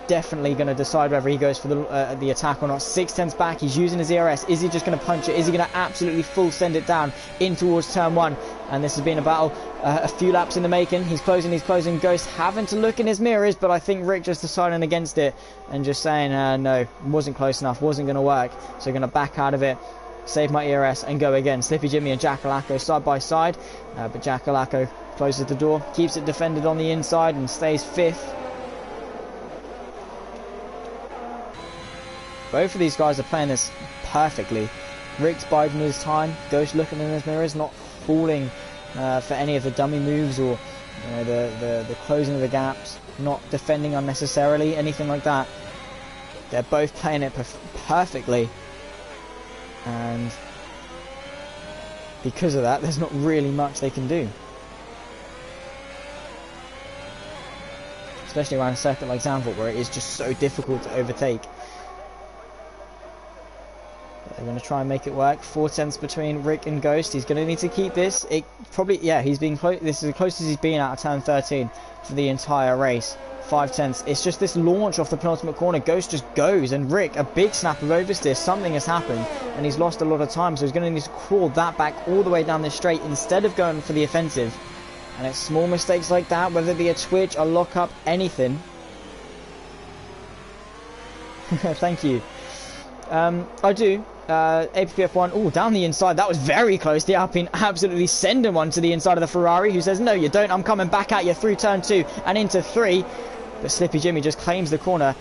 definitely going to decide whether he goes for the attack or not. 6 tenths back, he's using his ERS. Is he just going to punch it? Is he going to absolutely full send it down in towards turn 1? And this has been a battle, a few laps in the making. He's closing. Ghost having to look in his mirrors, but I think Rick just deciding against it and just saying, no, wasn't close enough, wasn't going to work, so going to back out of it, save my ERS and go again. Slippy Jimmy and Jackalako side by side, but Jackalako closes the door, keeps it defended on the inside and stays 5th. Both of these guys are playing this perfectly. Rick's biding his time, Ghost looking in his mirrors, not falling for any of the dummy moves or the closing of the gaps, not defending unnecessarily, anything like that. They're both playing it perfectly, and because of that, there's not really much they can do. Especially around a circuit like Zandvoort, where it is just so difficult to overtake. They're going to try and make it work. 4 tenths between Rick and Ghost. He's going to need to keep this. It probably, yeah, he's been close. This is the closest he's been out of turn 13 for the entire race. 5 tenths. It's just this launch off the penultimate corner. Ghost just goes, and Rick, a big snap of oversteer. Something has happened, and he's lost a lot of time. So he's going to need to crawl that back all the way down this straight instead of going for the offensive. And it's small mistakes like that, whether it be a twitch, a lock-up, anything. Thank you. I do. APPF1, oh, down the inside. That was very close. The Alpine absolutely sending one to the inside of the Ferrari, who says, no, you don't. I'm coming back at you through turn 2 and into 3. But Slippy Jimmy just claims the corner.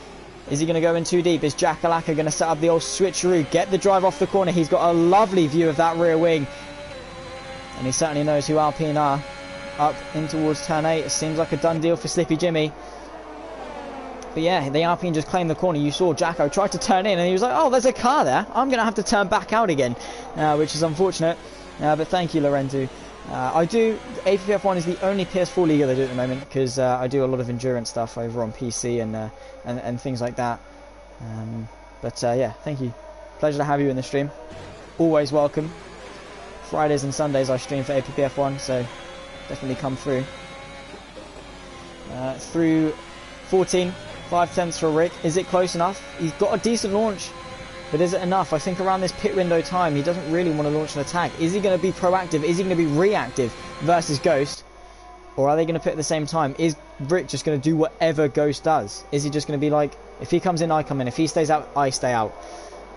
Is he going to go in too deep? Is Jackalaka going to set up the old switcheroo, get the drive off the corner? He's got a lovely view of that rear wing. And he certainly knows who Alpine are. Up in towards turn 8. It seems like a done deal for Slippy Jimmy. But yeah, the Alpine just claimed the corner. You saw Jacko try to turn in, and he was like, oh, there's a car there. I'm going to have to turn back out again, which is unfortunate. But thank you, Lorenzo. APPF1 is the only PS4 league that I do at the moment, because I do a lot of endurance stuff over on PC and things like that. Yeah, thank you. Pleasure to have you in the stream. Always welcome. Fridays and Sundays I stream for APPF1, so definitely come through. Through 14, 5 tenths for Rick. Is it close enough? He's got a decent launch, but is it enough? I think around this pit window time, he doesn't really want to launch an attack. Is he going to be proactive? Is he going to be reactive versus Ghost? Or are they going to pit at the same time? Is Rick just going to do whatever Ghost does? Is he just going to be like, if he comes in, I come in. If he stays out, I stay out.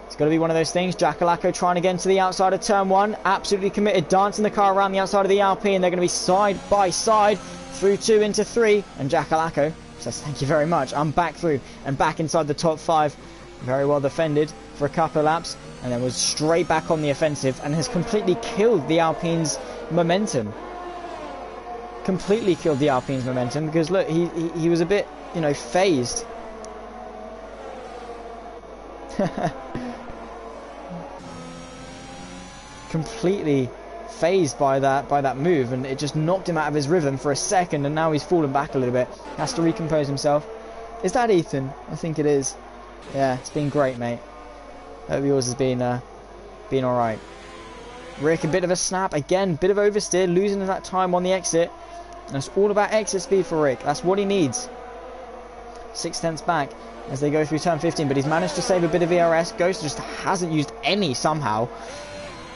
It's got to be one of those things. Jackalako trying again to the outside of turn 1. Absolutely committed. Dancing the car around the outside of the Alpine. They're going to be side by side through 2 into 3. And Jackalako says, thank you very much. I'm back through and back inside the top 5. Very well defended for a couple of laps. And then was straight back on the offensive and has completely killed the Alpine's momentum. Completely killed the Alpine's momentum, because look, he was a bit, phased. Completely phased by that move, and it just knocked him out of his rhythm for a second, and now he's fallen back a little bit. Has to recompose himself. Is that Ethan? I think it is. Yeah, it's been great, mate. Hope yours has been alright. Rick, a bit of a snap again, bit of oversteer, losing that time on the exit. And it's all about exit speed for Rick. That's what he needs. 6/10 back as they go through turn 15, but he's managed to save a bit of ERS. Ghost just hasn't used any somehow,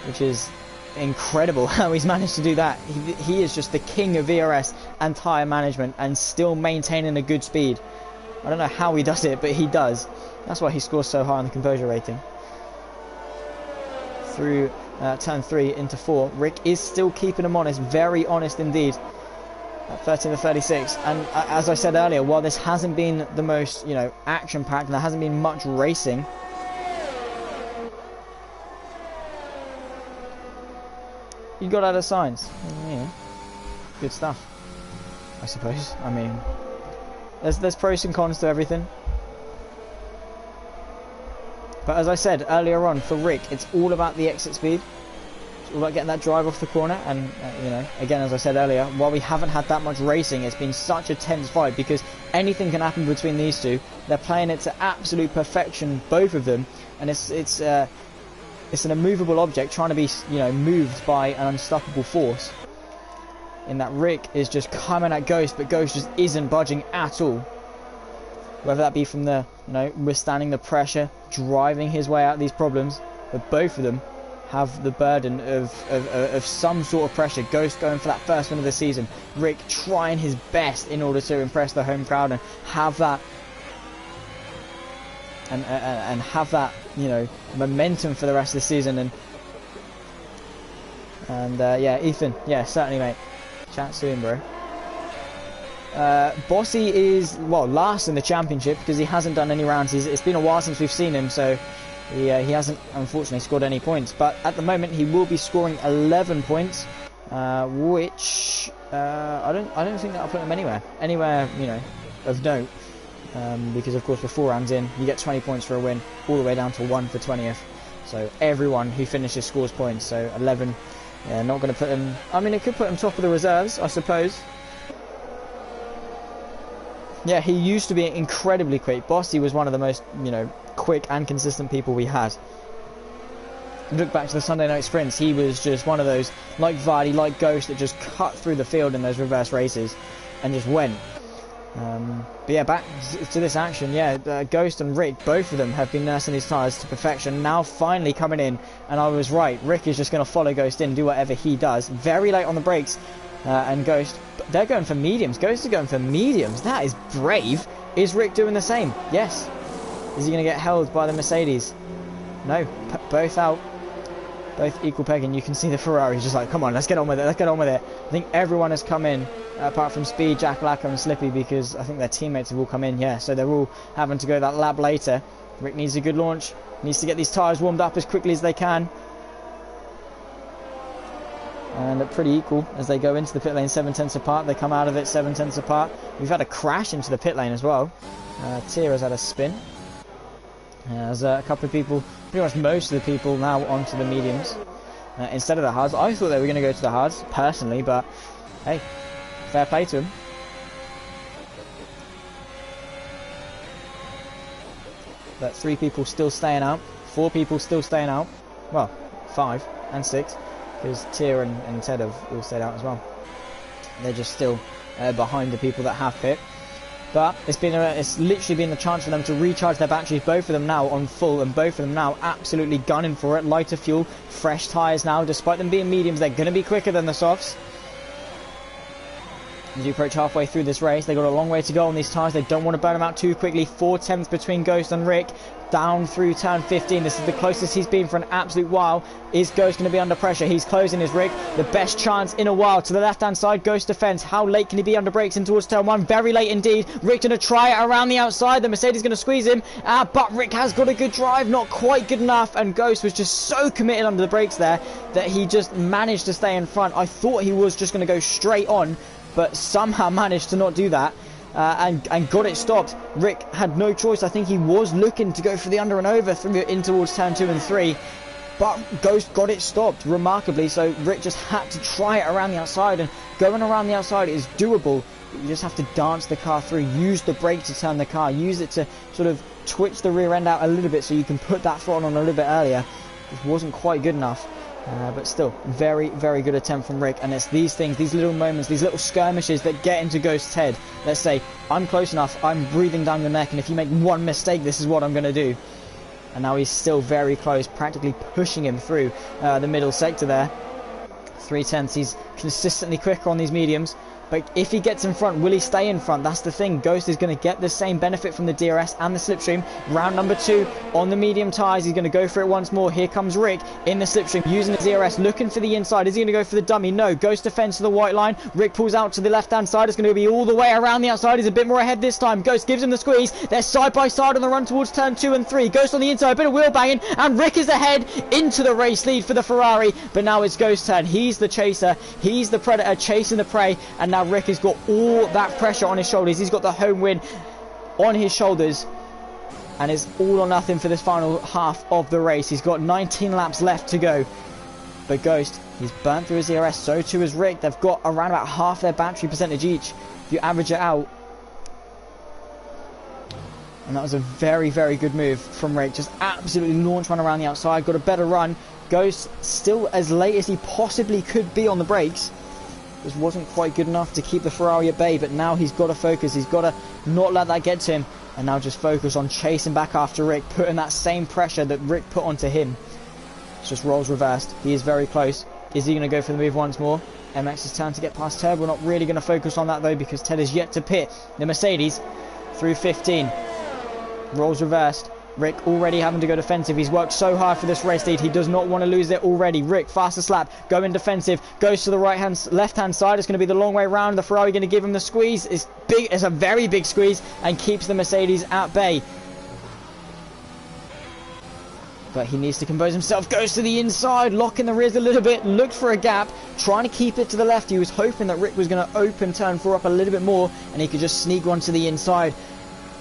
which is incredible how he's managed to do that. He is just the king of ERS and tyre management and still maintaining a good speed. I don't know how he does it, but he does. That's why he scores so high on the composure rating. Through turn 3 into 4, Rick is still keeping him honest, very honest indeed. At 13-36, and as I said earlier, while this hasn't been the most, you know, action-packed, and there hasn't been much racing, you got other signs. Yeah, good stuff, I suppose. I mean, there's pros and cons to everything. But as I said earlier on, for Rick, it's all about the exit speed. It's all about getting that drive off the corner. And, you know, again, as I said earlier, while we haven't had that much racing, it's been such a tense fight because anything can happen between these two. They're playing it to absolute perfection, both of them. And it's an immovable object trying to be, you know, moved by an unstoppable force. In that Rick is just coming at Ghost, but Ghost just isn't budging at all. Whether that be from the, you know, withstanding the pressure, driving his way out of these problems, but both of them have the burden of some sort of pressure. Ghost going for that first win of the season. Rick trying his best in order to impress the home crowd and have that and have that, you know, momentum for the rest of the season. And yeah, Ethan, yeah, certainly, mate. Chat soon, bro. Bossy is, well, last in the championship because he hasn't done any rounds. It's been a while since we've seen him, so he hasn't unfortunately scored any points. But at the moment he will be scoring 11 points, which I don't think that'll put him anywhere, you know, of note. Because of course with 4 rounds in you get 20 points for a win, all the way down to 1 for 20th. So everyone who finishes scores points. So 11, yeah, not going to put him. I mean, it could put him top of the reserves, I suppose. Yeah, he used to be incredibly quick. Bossy was one of the most, you know, quick and consistent people we had. Look back to the Sunday night sprints, he was just one of those, like Vardy, like Ghost, that just cut through the field in those reverse races and just went. But yeah, back to this action, yeah, Ghost and Rick, both of them have been nursing these tyres to perfection, now finally coming in, and I was right, Rick is just going to follow Ghost in, do whatever he does, very late on the brakes, and Ghost, they're going for mediums, Ghost is going for mediums, that is brave. Is Rick doing the same? Yes. Is he going to get held by the Mercedes? No, both out, both equal pegging. You can see the Ferrari's just like, come on, let's get on with it, let's get on with it. I think everyone has come in, apart from Speed, Jack Lacker and Slippy, because I think their teammates have all come in, yeah, so they're all having to go that lap later. Rick needs a good launch, needs to get these tyres warmed up as quickly as they can. And they're pretty equal as they go into the pit lane 7/10 apart. They come out of it 7/10 apart. We've had a crash into the pit lane as well. Tia has had a spin. There's a couple of people, pretty much most of the people now onto the mediums instead of the hards. I thought they were going to go to the hards personally, but hey, fair play to them. But 3 people still staying out, 4 people still staying out. Well, 5 and 6. Because Tia and Ted have all stayed out as well. They're just still behind the people that have pit. But it's literally been a chance for them to recharge their batteries. Both of them now on full, and both of them now absolutely gunning for it. Lighter fuel, fresh tyres now. Despite them being mediums, they're going to be quicker than the softs. As you approach halfway through this race, they've got a long way to go on these tyres. They don't want to burn them out too quickly. 4/10 between Ghost and Rick. Down through turn 15. This is the closest he's been for an absolute while. Is Ghost going to be under pressure? He's closing his Rick. The best chance in a while. To the left-hand side, Ghost defends. How late can he be under brakes in towards turn 1? Very late indeed. Rick going to try it around the outside. The Mercedes going to squeeze him. But Rick has got a good drive. Not quite good enough. And Ghost was just so committed under the brakes there that he just managed to stay in front. I thought he was just going to go straight on, but somehow managed to not do that. and got it stopped. Rick had no choice. I think he was looking to go for the under and over in towards turn 2 and 3, but Ghost got it stopped remarkably, so Rick just had to try it around the outside, and going around the outside is doable. You just have to dance the car through, use the brake to turn the car, use it to sort of twitch the rear end out a little bit so you can put that throttle on a little bit earlier. It wasn't quite good enough. But still, very, very good attempt from Rick. And it's these things, these little moments, these little skirmishes that get into Ghost's head. Let's say, I'm close enough, I'm breathing down your neck, and if you make one mistake, this is what I'm going to do. And now he's still very close, practically pushing him through the middle sector there. 3/10, he's consistently quicker on these mediums. But if he gets in front, will he stay in front? That's the thing. Ghost is going to get the same benefit from the DRS and the slipstream. Round number 2 on the medium tyres. He's going to go for it once more. Here comes Rick in the slipstream using the DRS, looking for the inside. Is he going to go for the dummy? No. Ghost defends to the white line. Rick pulls out to the left-hand side. It's going to be all the way around the outside. He's a bit more ahead this time. Ghost gives him the squeeze. They're side by side on the run towards turn 2 and 3. Ghost on the inside, a bit of wheel banging, and Rick is ahead into the race lead for the Ferrari. But now it's Ghost's turn. He's the chaser. He's the predator chasing the prey. And now Rick has got all that pressure on his shoulders. He's got the home win on his shoulders, and it's all or nothing for this final half of the race. He's got 19 laps left to go, but Ghost, he's burnt through his ERS. So too is Rick. They've got around about half their battery percentage each if you average it out. And that was a very, very good move from Rick. Just absolutely launched one around the outside, got a better run. Ghost still as late as he possibly could be on the brakes. Just wasn't quite good enough to keep the Ferrari at bay, but now he's got to focus. He's got to not let that get to him, and now just focus on chasing back after Rick, putting that same pressure that Rick put onto him. It's just roles reversed. He is very close. Is he going to go for the move once more? MX's turn to get past Ted. We're not really going to focus on that though, because Ted is yet to pit the Mercedes through 15. Roles reversed. Rick already having to go defensive. He's worked so hard for this race lead. He does not want to lose it already. Rick, fastest lap, going defensive. Goes to the left-hand side. It's going to be the long way round. The Ferrari going to give him the squeeze. It's big. It's a very big squeeze, and keeps the Mercedes at bay. But he needs to compose himself. Goes to the inside, locking the rears a little bit. Looked for a gap, trying to keep it to the left. He was hoping that Rick was going to open turn 4 up a little bit more, and he could just sneak one to the inside.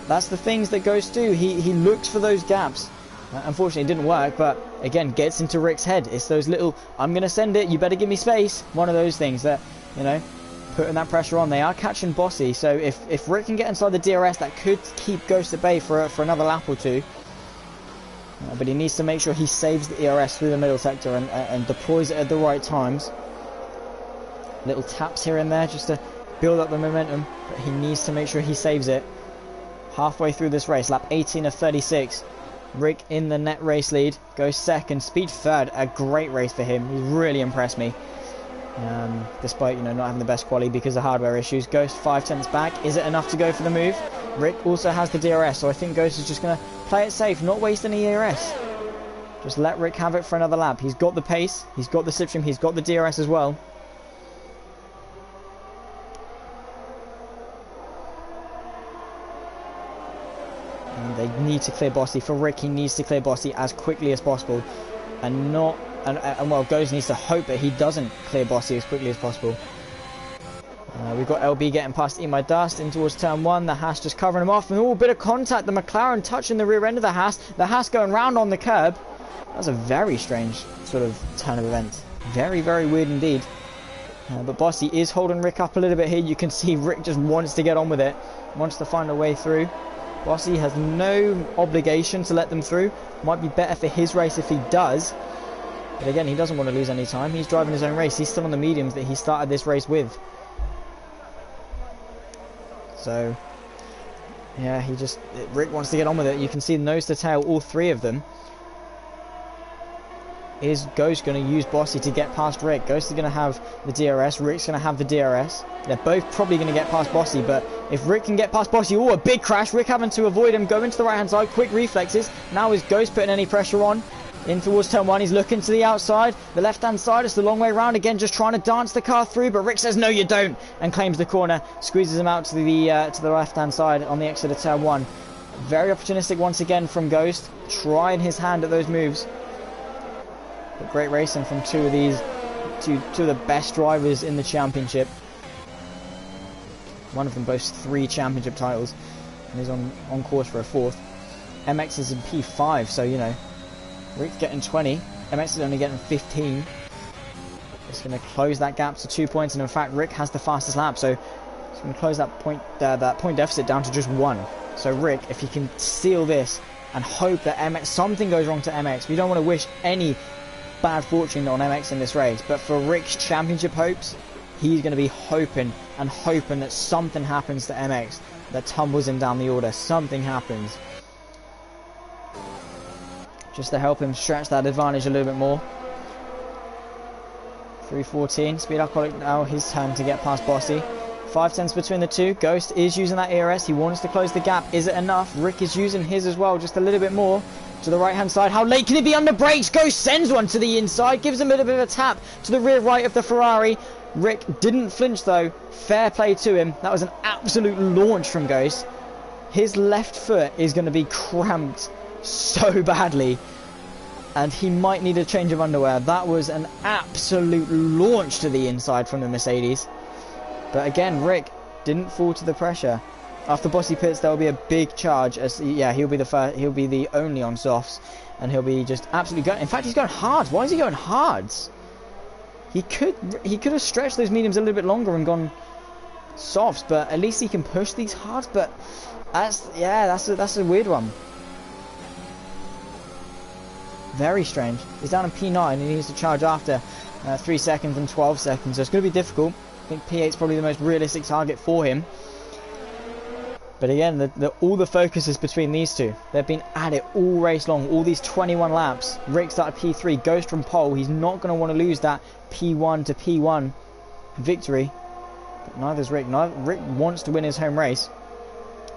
That's the things that Ghost do. He looks for those gaps. Unfortunately, it didn't work, but again, gets into Rick's head. It's those little, I'm going to send it, you better give me space. One of those things that, you know, putting that pressure on. They are catching Bossy, so if Rick can get inside the DRS, that could keep Ghost at bay for another lap or two. But he needs to make sure he saves the ERS through the middle sector and deploys it at the right times. Little taps here and there just to build up the momentum, but he needs to make sure he saves it. Halfway through this race, lap 18 of 36. Rick in the net race lead, goes second, Speed third. A great race for him. He's really impressed me. Despite, you know, not having the best quality because of hardware issues. Ghost 5/10 back. Is it enough to go for the move? Rick also has the DRS, so I think Ghost is just going to play it safe, not waste any ERS. Just let Rick have it for another lap. He's got the pace, he's got the slipstream, he's got the DRS as well. And they need to clear Bossy. For Rick, he needs to clear Bossy as quickly as possible. And not... And well, Ghost needs to hope that he doesn't clear Bossy as quickly as possible. We've got LB getting past Eat My Dust in towards turn 1. The Haas just covering him off. And a bit of contact. The McLaren touching the rear end of the Haas. The Haas going round on the curb. That was a very strange sort of turn of events. Very, very weird indeed. But Bossy is holding Rick up a little bit here. You can see Rick just wants to get on with it. Wants to find a way through. Bossy has no obligation to let them through. Might be better for his race if he does. But again, he doesn't want to lose any time. He's driving his own race. He's still on the mediums that he started this race with. So, yeah, Rick wants to get on with it. You can see nose to tail, all three of them. Is Ghost going to use Bossy to get past Rick? Ghost is going to have the DRS. Rick's going to have the DRS. They're both probably going to get past Bossy, but if Rick can get past Bossy, a big crash. Rick having to avoid him, go into the right-hand side, quick reflexes. Now is Ghost putting any pressure on? In towards turn 1, he's looking to the outside. The left-hand side, it's the long way round again, just trying to dance the car through, but Rick says, no, you don't, and claims the corner, squeezes him out to the left-hand side on the exit of turn 1. Very opportunistic once again from Ghost, trying his hand at those moves. But great racing from two of the best drivers in the championship. One of them boasts 3 championship titles and is on course for a 4th. MX is in P5, so, you know, Rick's getting 20. MX is only getting 15. It's going to close that gap to 2 points, and in fact, Rick has the fastest lap, so it's going to close that point deficit down to just 1. So Rick, if he can steal this and hope that MX, something goes wrong to MX, we don't want to wish any bad fortune on MX in this race, but for Rick's championship hopes, he's going to be hoping and hoping that something happens to MX that tumbles him down the order. Something happens just to help him stretch that advantage a little bit more. 3:14, speed alcoholic now, his turn to get past Bossy. 5/10 between the two. Ghost is using that ERS, he wants to close the gap. Is it enough? Rick is using his as well, just a little bit more to the right hand side. How late can he be under brakes? Ghost sends one to the inside, gives him a little bit of a tap to the rear right of the Ferrari. Rick didn't flinch though, fair play to him. That was an absolute launch from Ghost. His left foot is going to be cramped so badly, and he might need a change of underwear. That was an absolute launch to the inside from the Mercedes. But again, Rick didn't fall to the pressure. After Bossy pits, there will be a big charge. As yeah, he'll be the only on softs, and he'll be just absolutely going. In fact, he's going hard. Why is he going hards? He could have stretched those mediums a little bit longer and gone softs, but at least he can push these hards. But that's a weird one. Very strange. He's down in P9 and he needs to charge after 3 seconds and 12 seconds. So it's going to be difficult. I think P8 is probably the most realistic target for him. But again, all the focus is between these two. They've been at it all race long, all these 21 laps. Rick started P3, Ghost from pole. He's not going to want to lose that P1 to P1 victory. But neither's Rick. Rick wants to win his home race.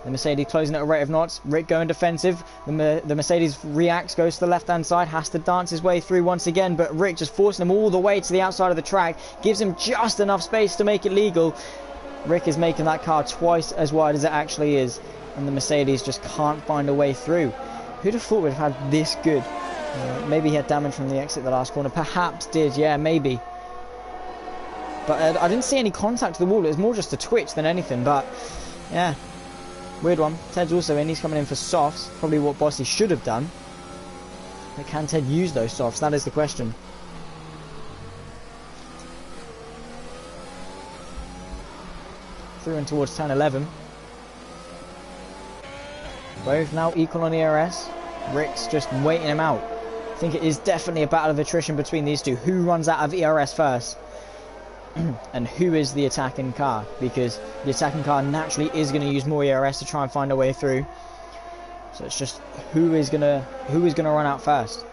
The Mercedes closing at a rate of knots. Rick going defensive. The Mercedes reacts, goes to the left-hand side, has to dance his way through once again, but Rick just forcing him all the way to the outside of the track, gives him just enough space to make it legal. Rick is making that car twice as wide as it actually is, and the Mercedes just can't find a way through. Who'd have thought we'd have had this good? Maybe he had damage from the exit the last corner. Perhaps did, yeah, maybe. But I didn't see any contact to the wall. It was more just a twitch than anything, but yeah. Weird one. Ted's also in. He's coming in for softs. Probably what Bossy should have done. But can Ted use those softs? That is the question. Through and towards 10-11. Both now equal on ERS. Rick's just waiting him out. I think it is definitely a battle of attrition between these two. Who runs out of ERS first? And who is the attacking car, because the attacking car naturally is going to use more ERS to try and find a way through. So it's just who is gonna run out first.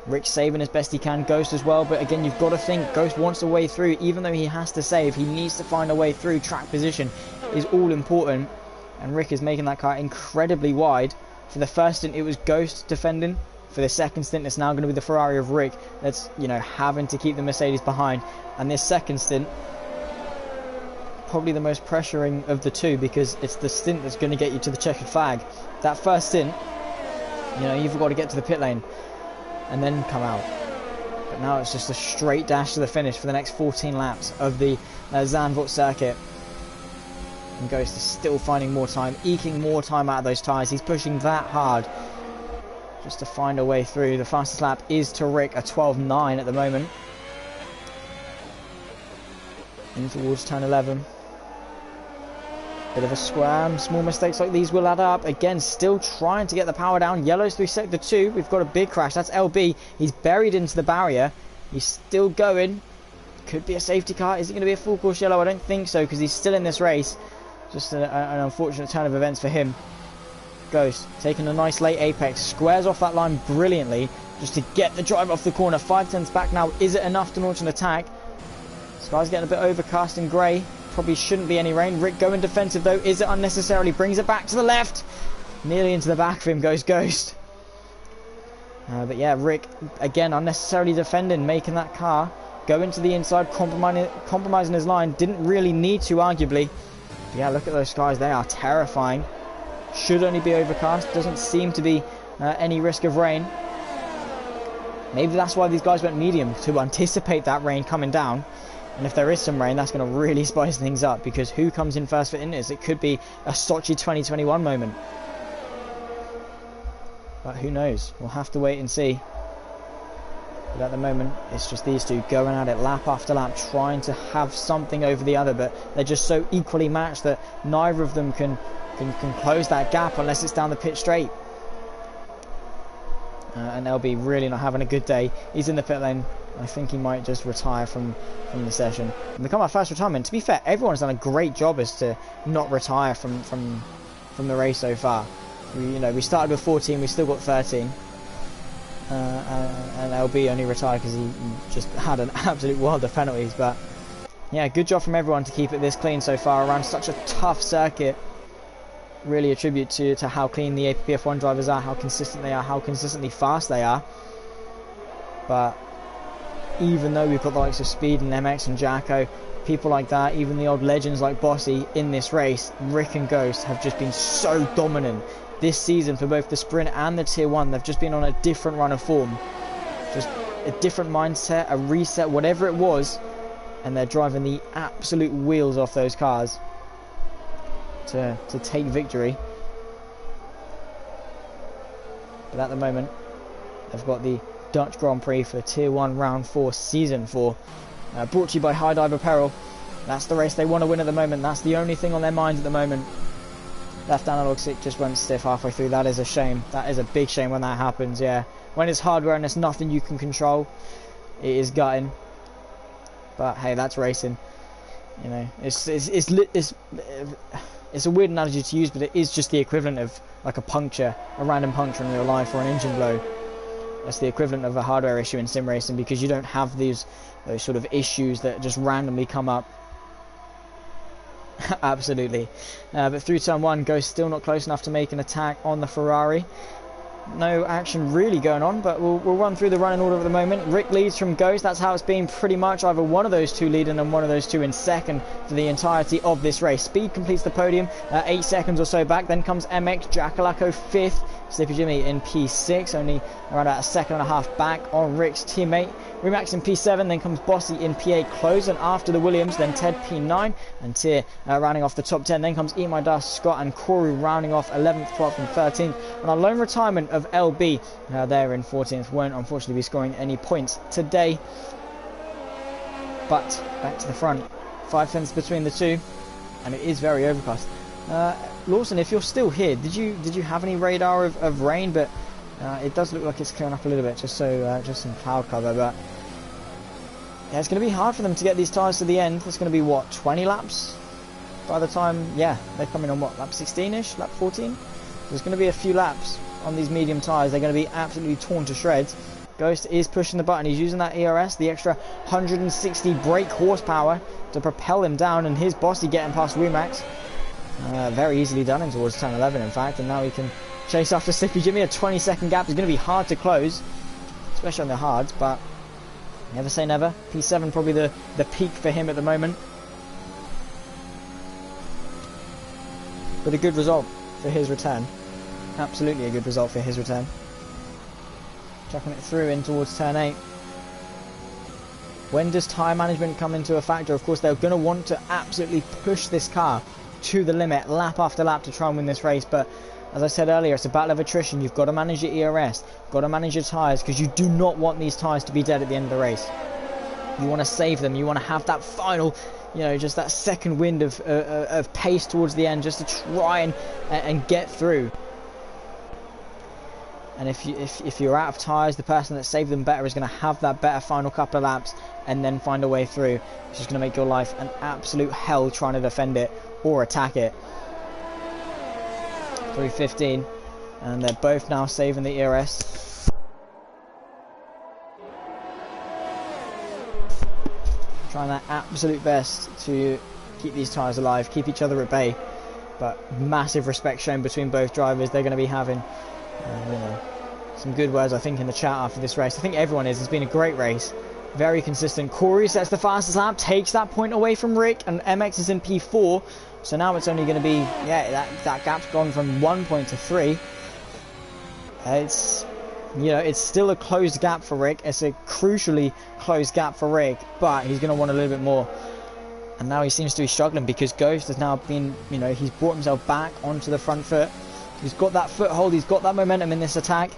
Rick's saving as best he can, Ghost as well, but again you've got to think Ghost wants a way through. Even though he has to save, he needs to find a way through. Track position is all important, and Rick is making that car incredibly wide. For the first stint it was Ghost defending. For the second stint, it's now going to be the Ferrari of Rick that's, you know, having to keep the Mercedes behind. And this second stint, probably the most pressuring of the two, because it's the stint that's going to get you to the checkered flag. That first stint, you know, you've got to get to the pit lane and then come out. But now it's just a straight dash to the finish for the next 14 laps of the Zandvoort circuit. And Ghost is still finding more time, eking more time out of those tyres. He's pushing that hard just to find a way through. The fastest lap is to Rick, a 12.9 at the moment. In towards 10-11. Bit of a squirm. Small mistakes like these will add up. Again, still trying to get the power down. Yellow's through sector 2. We've got a big crash. That's LB. He's buried into the barrier. He's still going. Could be a safety car. Is it going to be a full course yellow? I don't think so, because he's still in this race. Just an unfortunate turn of events for him. Ghost taking a nice late apex, squares off that line brilliantly just to get the drive off the corner. 5/10 back now. Is it enough to launch an attack? Sky's getting a bit overcast and grey. Probably shouldn't be any rain. Rick going defensive though. Is it unnecessarily? Brings it back to the left. Nearly into the back of him goes Ghost. But yeah, Rick again unnecessarily defending, making that car go into the inside, compromising his line. Didn't really need to, arguably. But yeah, look at those skies. They are terrifying. Should only be overcast. Doesn't seem to be any risk of rain. Maybe that's why these guys went medium, to anticipate that rain coming down. And if there is some rain, that's going to really spice things up, because who comes in first for Inters? It could be a Sochi 2021 moment. But who knows? We'll have to wait and see. But at the moment, it's just these two going at it lap after lap, trying to have something over the other, but they're just so equally matched that neither of them can close that gap unless it's down the pit straight. And LB really not having a good day. He's in the pit lane. I think he might just retire from the session. And become our first retirement. To be fair, everyone's done a great job as to not retire from the race so far. We started with 14, we still got 13. And LB only retired because he just had an absolute world of penalties. But yeah, good job from everyone to keep it this clean so far around such a tough circuit. Really a tribute to how clean the APPF1 drivers are, how consistent they are, how consistently fast they are. But even though we've got the likes of Speed and MX and Jacko, people like that, even the old legends like Bossy in this race, Rick and Ghost have just been so dominant this season for both the sprint and the tier 1. They've just been on a different run of form, just a different mindset, a reset, whatever it was, and they're driving the absolute wheels off those cars to take victory. But at the moment, they've got the Dutch Grand Prix for Tier 1 Round 4 Season 4, brought to you by High Dive Apparel. That's the race they want to win at the moment. That's the only thing on their minds at the moment. Left analog stick just went stiff halfway through. That is a shame. That is a big shame when that happens, yeah. When it's hardware and there's nothing you can control, it is gutting. But hey, that's racing. You know, it's a weird analogy to use, but it is just the equivalent of like a puncture, a random puncture in real life, or an engine blow. That's the equivalent of a hardware issue in sim racing, because you don't have those sort of issues that just randomly come up. Absolutely. But through turn 1, Ghost still not close enough to make an attack on the Ferrari. No action really going on, but we'll run through the running order at the moment. Rick leads from Ghost. That's how it's been pretty much. Either one of those two leading and one of those two in second for the entirety of this race. Speed completes the podium, 8 seconds or so back. Then comes MX, Jackalacko 5th. Slippy Jimmy in P6, only around about a second and a half back on Rick's teammate. Remax in P7, then comes Bossy in P8, closing after the Williams, then Ted P9, and Tier rounding off the top 10. Then comes Eat My Dust, Scott and Corey rounding off 11th, 12th and 13th. And our lone retirement of LB there in 14th won't unfortunately be scoring any points today. But back to the front, 5 tenths between the two, and it is very overcast. Lawson, if you're still here, did you have any radar of rain? But it does look like it's clearing up a little bit, just some cloud cover. But yeah, it's going to be hard for them to get these tyres to the end. It's going to be what, 20 laps by the time? Yeah, they're coming on what, lap 16ish, lap 14. There's going to be a few laps on these medium tyres. They're going to be absolutely torn to shreds. Ghost is pushing the button. He's using that ERS, the extra 160 brake horsepower to propel him down, and his Bossy getting past Remax. Very easily done in towards turn 11, in fact, and now he can chase after Slippy Jimmy. A 20-second gap is going to be hard to close, especially on the hards, but never say never. P7 probably the peak for him at the moment, but a good result for his return. Absolutely a good result for his return. Chucking it through in towards turn 8. When does tyre management come into a factor? Of course, they're going to want to absolutely push this car to the limit, lap after lap, to try and win this race. But as I said earlier, it's a battle of attrition. You've got to manage your ERS, got to manage your tyres, because you do not want these tyres to be dead at the end of the race. You want to save them. You want to have that final, just that second wind of pace towards the end, just to try and get through. And if you're out of tyres, the person that saved them better is going to have that better final couple of laps and then find a way through. It's just going to make your life an absolute hell trying to defend it or attack it. 3:15, and they're both now saving the ERS. Trying their absolute best to keep these tyres alive, keep each other at bay. But massive respect shown between both drivers. They're going to be having some good words, I think, in the chat after this race. I think everyone is. It's been a great race. Very consistent. Corey sets the fastest lap, takes that point away from Rick, and MX is in P4. So now it's only going to be, that gap's gone from 1 point to 3. It's You know, it's still a closed gap for Rick. It's a crucially closed gap for Rick, but he's going to want a little bit more. And now he seems to be struggling because Ghost has now been, you know, he's brought himself back onto the front foot. He's got that foothold, he's got that momentum in this attack.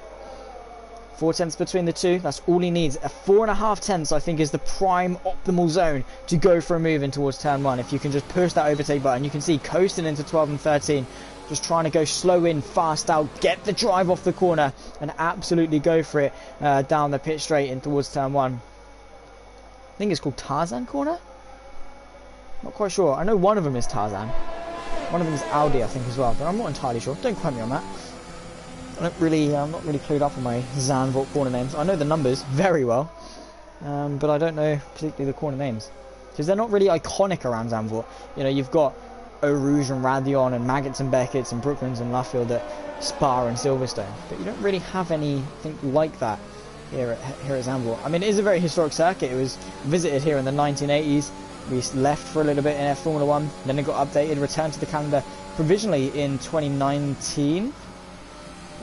4 tenths between the two, that's all he needs. A 4.5 tenths, I think, is the prime optimal zone to go for a move in towards turn 1. If you can just push that overtake button, you can see coasting into 12 and 13. Just trying to go slow in, fast out, get the drive off the corner, and absolutely go for it down the pit straight in towards turn 1. I think it's called Tarzan Corner? Not quite sure. I know one of them is Tarzan. One of them is Audi, I think, as well, but I'm not entirely sure. Don't quote me on that. I'm not really clued up on my Zandvoort corner names. I know the numbers very well, but I don't know particularly the corner names because they're not really iconic around Zandvoort. You know, you've got Eau Rouge and Radion and Maggots and Beckett's and Brooklands and Luffield at Spa and Silverstone, but you don't really have anything like that here at Zandvoort. I mean, it is a very historic circuit. It was visited here in the 1980s. We left for a little bit in Formula 1, then it got updated, returned to the calendar provisionally in 2019.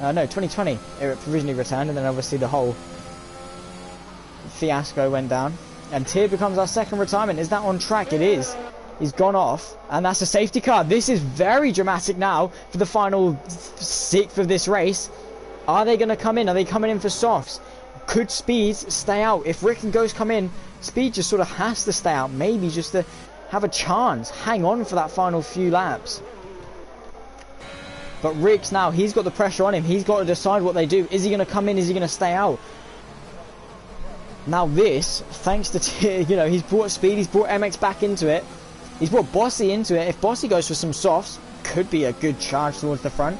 No, 2020 it provisionally returned, and then obviously the whole fiasco went down. And Tier becomes our second retirement. Is that on track? It is. He's gone off, and that's a safety car. This is very dramatic now for the final 6th of this race. Are they going to come in? Are they coming in for softs? Could Speed stay out? If Rick and Ghost come in, Speed just sort of has to stay out, maybe just to have a chance, hang on for that final few laps. But Rick's now, he's got the pressure on him. He's got to decide what they do. Is he going to come in? Is he going to stay out? Now this, thanks to, you know, he's brought Speed, he's brought MX back into it. He's brought Bossy into it. If Bossy goes for some softs, could be a good charge towards the front.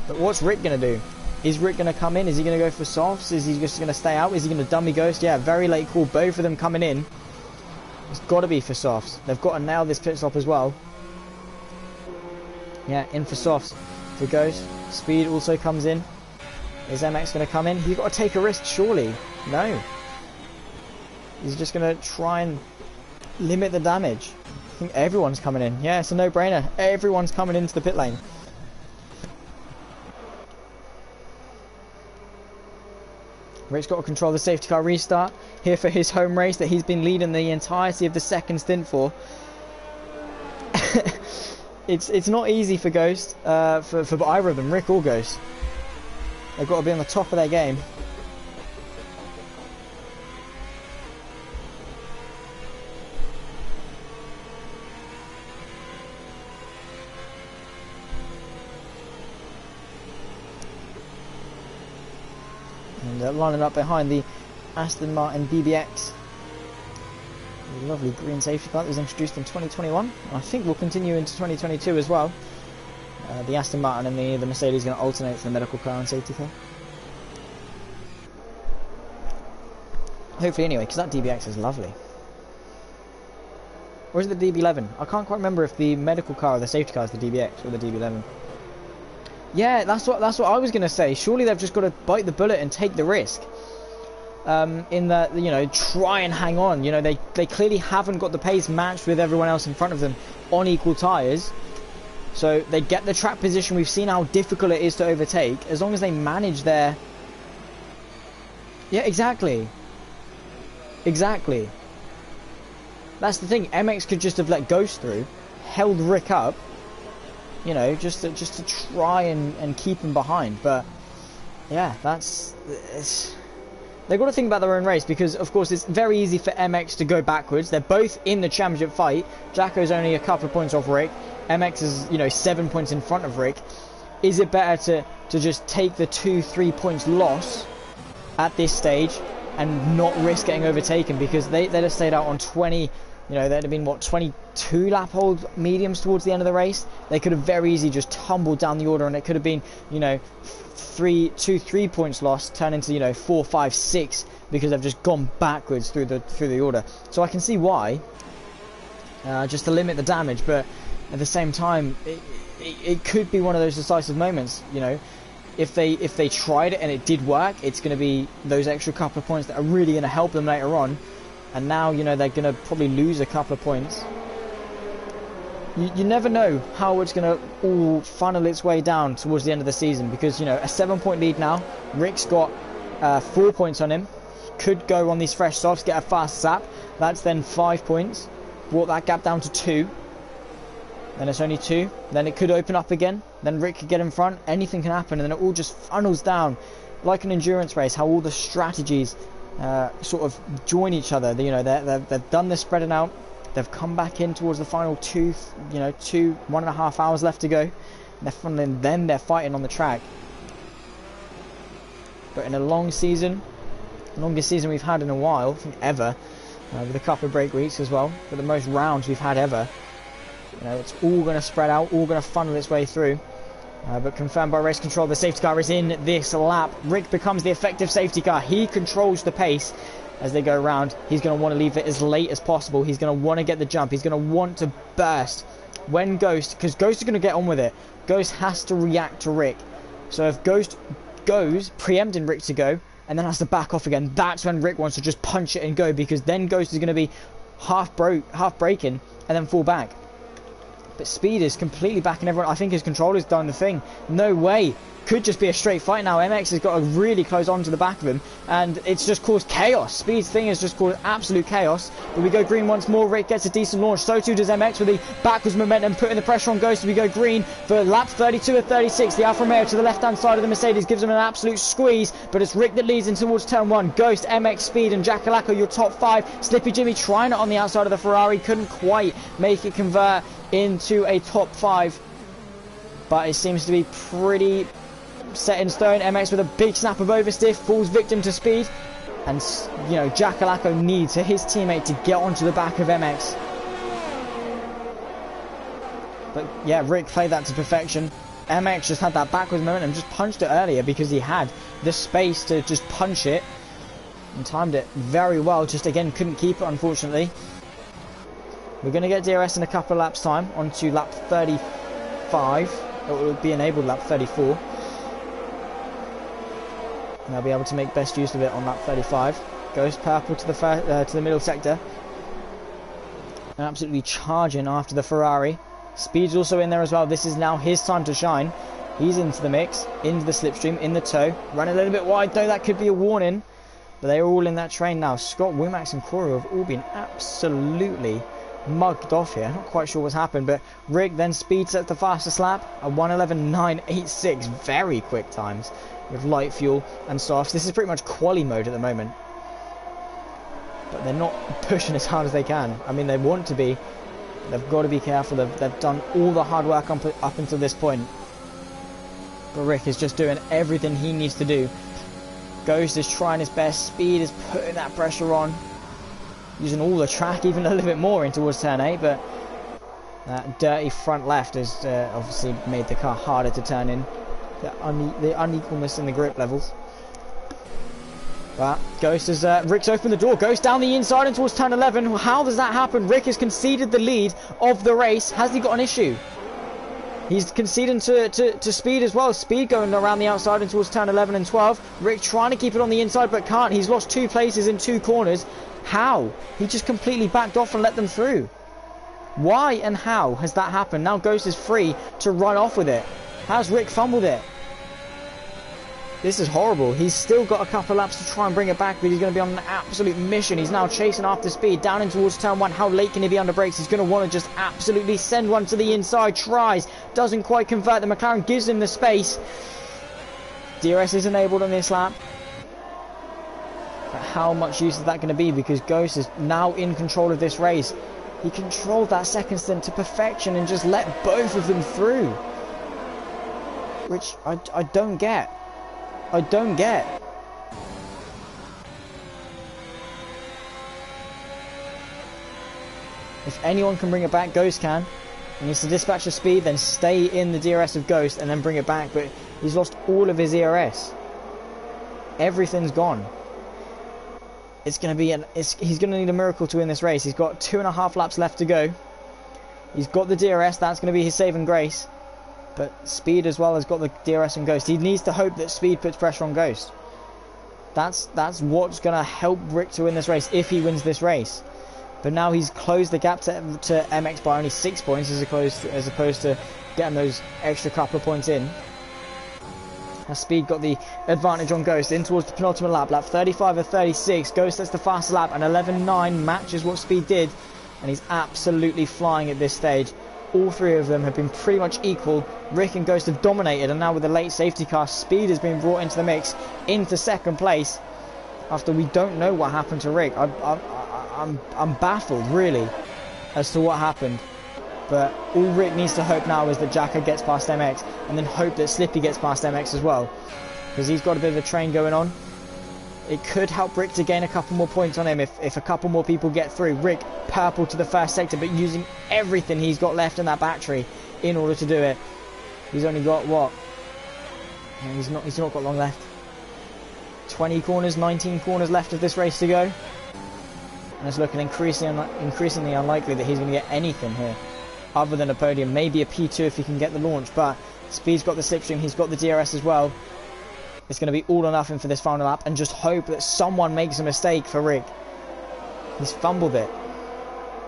But what's Rick going to do? Is Rick going to come in? Is he going to go for softs? Is he just going to stay out? Is he going to dummy Ghost? Yeah, very late call. Both of them coming in. It's got to be for softs. They've got to nail this pit stop as well. Yeah, in for softs for Ghost. Speed also comes in. Is MX going to come in? You've got to take a risk, surely. No. He's just going to try and limit the damage. I think everyone's coming in. Yeah, it's a no-brainer. Everyone's coming into the pit lane. Rick's got to control the safety car restart here for his home race that he's been leading the entirety of the second stint for. It's not easy for Ghost, for either of them, Rick or Ghost. They've got to be on the top of their game. And lining up behind the Aston Martin DBX. A lovely green safety car that was introduced in 2021. I think will continue into 2022 as well. The Aston Martin and the Mercedes are going to alternate for the medical car and safety car. Hopefully anyway, because that DBX is lovely. Or is it the DB11? I can't quite remember if the medical car or the safety car is the DBX or the DB11. Yeah, that's what I was going to say. Surely they've just got to bite the bullet and take the risk. In that, you know, try and hang on. You know, they clearly haven't got the pace matched with everyone else in front of them on equal tyres. So they get the track position. We've seen how difficult it is to overtake. As long as they manage their... Yeah, exactly. Exactly. That's the thing. MX could just have let Ghost through, held Rick up, you know, just to try and keep him behind. But yeah, they've got to think about their own race, because of course it's very easy for MX to go backwards. They're both in the championship fight. Jacko's only a couple of points off Rick. MX is, you know, 7 points in front of Rick. Is it better to just take the 2-3 points loss at this stage and not risk getting overtaken? Because they'd have stayed out on 20, you know, there'd have been, what, 22 lap hold mediums towards the end of the race. They could have very easily just tumbled down the order, and it could have been, you know, 3 points lost turn into, you know, 4, 5, 6, because they've just gone backwards through the order. So I can see why, just to limit the damage, but at the same time, it could be one of those decisive moments. You know, if they tried it and it did work, it's going to be those extra couple of points that are really going to help them later on. And now, you know, they're going to probably lose a couple of points. you never know how it's going to all funnel its way down towards the end of the season, because, you know, a 7-point lead now. Rick's got 4 points on him. Could go on these fresh softs, get a fast zap. That's then 5 points. Brought that gap down to 2. Then it's only 2. Then it could open up again. Then Rick could get in front. Anything can happen, and then it all just funnels down like an endurance race. How all the strategies sort of join each other. You know, they've done the spreading out. They've come back in towards the final 1.5 hours left to go. They're funneling, then they're fighting on the track. But in a long season, the longest season we've had in a while, I think ever, with a couple of break weeks as well, but the most rounds we've had ever. You know, it's all going to spread out, all going to funnel its way through. But confirmed by race control, the safety car is in this lap. Rick becomes the effective safety car. He controls the pace as they go around. He's going to want to leave it as late as possible. He's going to want to get the jump. He's going to want to burst when Ghost, because Ghost is going to get on with it. Ghost has to react to Rick. So if Ghost goes, preempting Rick to go, and then has to back off again, that's when Rick wants to just punch it and go, because then Ghost is going to be half braking and then fall back. But Speed is completely backing everyone. I think his controller's done the thing. No way. Could just be a straight fight now. MX has got to really close on to the back of him, and it's just caused chaos. Speed's thing has just caused absolute chaos. But we go green once more. Rick gets a decent launch. So too does MX with the backwards momentum, putting the pressure on Ghost. We go green for laps 32 or 36. The Alfa Romeo to the left-hand side of the Mercedes gives him an absolute squeeze, but it's Rick that leads in towards turn 1. Ghost, MX, Speed, and Jack Alacco, your top 5. Slippy Jimmy trying it on the outside of the Ferrari. Couldn't quite make it convert into a top 5, but it seems to be pretty set in stone. MX with a big snap of overstiff, falls victim to Speed, and, you know, Jack Alacco needs his teammate to get onto the back of MX. But yeah, Rick played that to perfection. MX just had that backwards momentum, just punched it earlier because he had the space to just punch it and timed it very well. Just again couldn't keep it, unfortunately. We're going to get DRS in a couple of laps time onto lap 35. It will be enabled lap 34. And I'll be able to make best use of it on lap 35. Goes purple to the middle sector. And absolutely charging after the Ferrari. Speed's also in there as well. This is now his time to shine. He's into the mix, into the slipstream, in the tow. Running a little bit wide though, that could be a warning. But they're all in that train now. Scott, Wimax and Cora have all been absolutely mugged off here. Not quite sure what's happened, but Rick then Speed sets the fastest lap at 1:11.986. Very quick times with light fuel and softs. This is pretty much quali mode at the moment, but they're not pushing as hard as they can. I mean, they want to be. They've got to be careful. They've done all the hard work up until this point, but Rick is just doing everything he needs to do. Ghost is trying his best. Speed is putting that pressure on, using all the track, even a little bit more in towards turn 8, but that dirty front left has obviously made the car harder to turn in. The unequalness in the grip levels. But Ghost has Rick's opened the door. Ghost down the inside and towards turn 11. How does that happen? Rick has conceded the lead of the race. Has he got an issue? He's conceding to Speed as well. Speed going around the outside and towards turn 11 and 12. Rick trying to keep it on the inside but can't. He's lost 2 places in 2 corners. How? He just completely backed off and let them through. Why and how has that happened? Now Ghost is free to run off with it. How's Rick fumbled it? This is horrible. He's still got a couple of laps to try and bring it back, but he's going to be on an absolute mission. He's now chasing after Speed down in towards turn 1. How late can he be under brakes? He's going to want to just absolutely send one to the inside. Tries. Doesn't quite convert. The McLaren gives him the space. DRS is enabled on this lap. But how much use is that going to be? Because Ghost is now in control of this race. He controlled that second stint to perfection and just let both of them through. Which I don't get. I don't get. If anyone can bring it back, Ghost can. He needs to dispatch the Speed, then stay in the DRS of Ghost and then bring it back. But he's lost all of his ERS. Everything's gone. It's going to be he's going to need a miracle to win this race. He's got 2.5 laps left to go. He's got the DRS. That's going to be his saving grace. But Speed as well has got the DRS on Ghost. He needs to hope that Speed puts pressure on Ghost. That's what's going to help Rick to win this race if he wins this race. But now he's closed the gap to MX by only 6 points as opposed to getting those extra couple of points in. Has Speed got the advantage on Ghost in towards the penultimate lap. Lap 35 of 36. Ghost has the fastest lap, and 11.9 matches what Speed did. And he's absolutely flying at this stage. All three of them have been pretty much equal. Rick and Ghost have dominated, and now with the late safety car, Speed has been brought into the mix, into second place. After we don't know what happened to Rick. I'm baffled, really, as to what happened. But all Rick needs to hope now is that Jacka gets past MX, and then hope that Slippy gets past MX as well, because he's got a bit of a train going on. It could help Rick to gain a couple more points on him if a couple more people get through. Rick purple to the first sector, but using everything he's got left in that battery in order to do it. He's only got what? He's not got long left. 20 corners, 19 corners left of this race to go. And it's looking increasingly unlikely that he's going to get anything here other than a podium. Maybe a P2 if he can get the launch, but Speed's got the slipstream, he's got the DRS as well. It's going to be all or nothing for this final lap, and just hope that someone makes a mistake for Rick. He's fumbled it.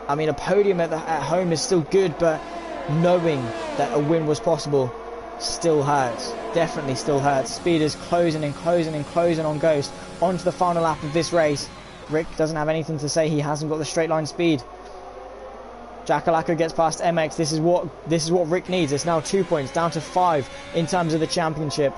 I mean, a podium at home is still good, but knowing that a win was possible still hurts. Definitely still hurts. Speed is closing and closing and closing on Ghost onto the final lap of this race. Rick doesn't have anything to say. He hasn't got the straight line speed. Jackalacco gets past MX. This is what Rick needs. It's now 2 points down to 5 in terms of the championship.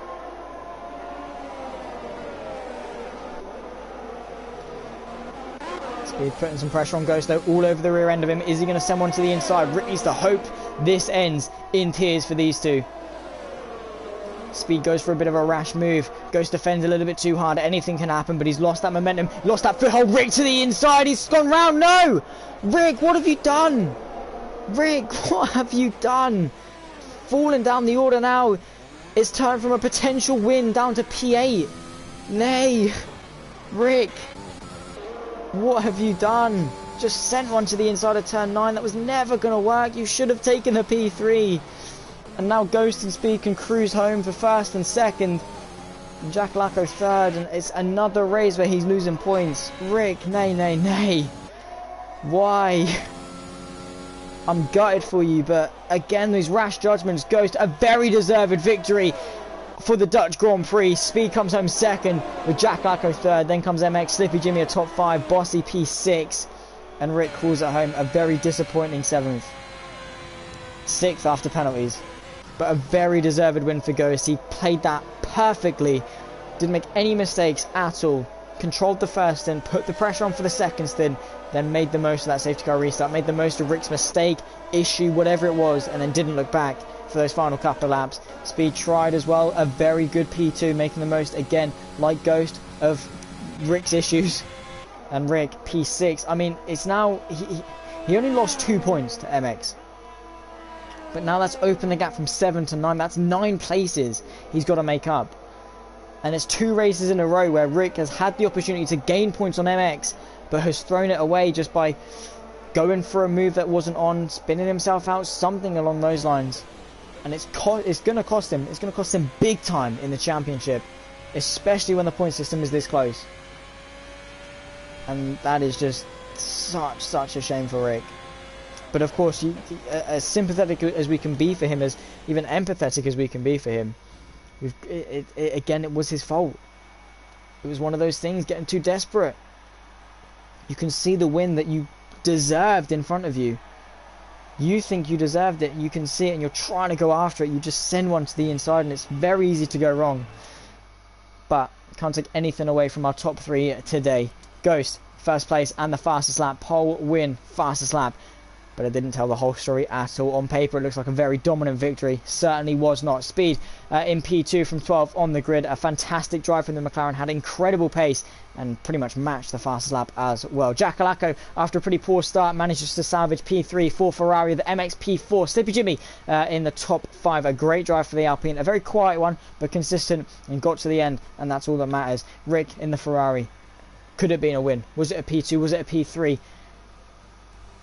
Speed putting some pressure on Ghost though, all over the rear end of him. Is he going to send one to the inside? Rick needs to hope this ends in tears for these two. Speed goes for a bit of a rash move. Ghost defends a little bit too hard. Anything can happen, but he's lost that momentum. Lost that foothold. Rick to the inside. He's gone round. No! Rick, what have you done? Rick, what have you done? Falling down the order now. It's turned from a potential win down to P8. Nay. Rick, what have you done? Just sent one to the inside of turn 9. That was never going to work. You should have taken the P3. And now Ghost and Speed can cruise home for first and second. And Jackalacco third. And it's another race where he's losing points. Rick, nay, nay, nay. Why? I'm gutted for you, but again, these rash judgments. Ghost, a very deserved victory for the Dutch Grand Prix. Speed comes home second with Jackalacco third. Then comes MX, Slippy Jimmy a top 5, Bossy P6. And Rick calls it home a very disappointing 7th. 6th after penalties. But a very deserved win for Ghost. He played that perfectly. Didn't make any mistakes at all. Controlled the first stint, put the pressure on for the second stint, then made the most of that safety car restart, made the most of Rick's mistake, issue, whatever it was, and then didn't look back for those final couple of laps. Speed tried as well, a very good P2, making the most, again, like Ghost, of Rick's issues. And Rick, P6. I mean, it's now, he only lost 2 points to MX. But now that's opened the gap from 7 to 9. That's 9 places he's got to make up. And it's 2 races in a row where Rick has had the opportunity to gain points on MX, but has thrown it away just by going for a move that wasn't on, spinning himself out, something along those lines. And it's going to cost him. It's going to cost him big time in the championship, especially when the point system is this close. And that is just such a shame for Rick. But of course, as sympathetic as we can be for him, as even empathetic as we can be for him, again, it was his fault. It was one of those things, getting too desperate. You can see the win that you deserved in front of you. You think you deserved it, you can see it, and you're trying to go after it. You just send one to the inside, and it's very easy to go wrong. But can't take anything away from our top 3 today. Ghost, first place and the fastest lap. Pole win, fastest lap. But it didn't tell the whole story at all. On paper, it looks like a very dominant victory. Certainly was not. Speed in P2 from 12 on the grid. A fantastic drive from the McLaren. Had incredible pace and pretty much matched the fastest lap as well. Jackalacco, after a pretty poor start, manages to salvage P3 for Ferrari. The MX P4. Slippy Jimmy in the top 5. A great drive for the Alpine. A very quiet one, but consistent, and got to the end. And that's all that matters. Rick in the Ferrari. Could it have been a win? Was it a P2? Was it a P3?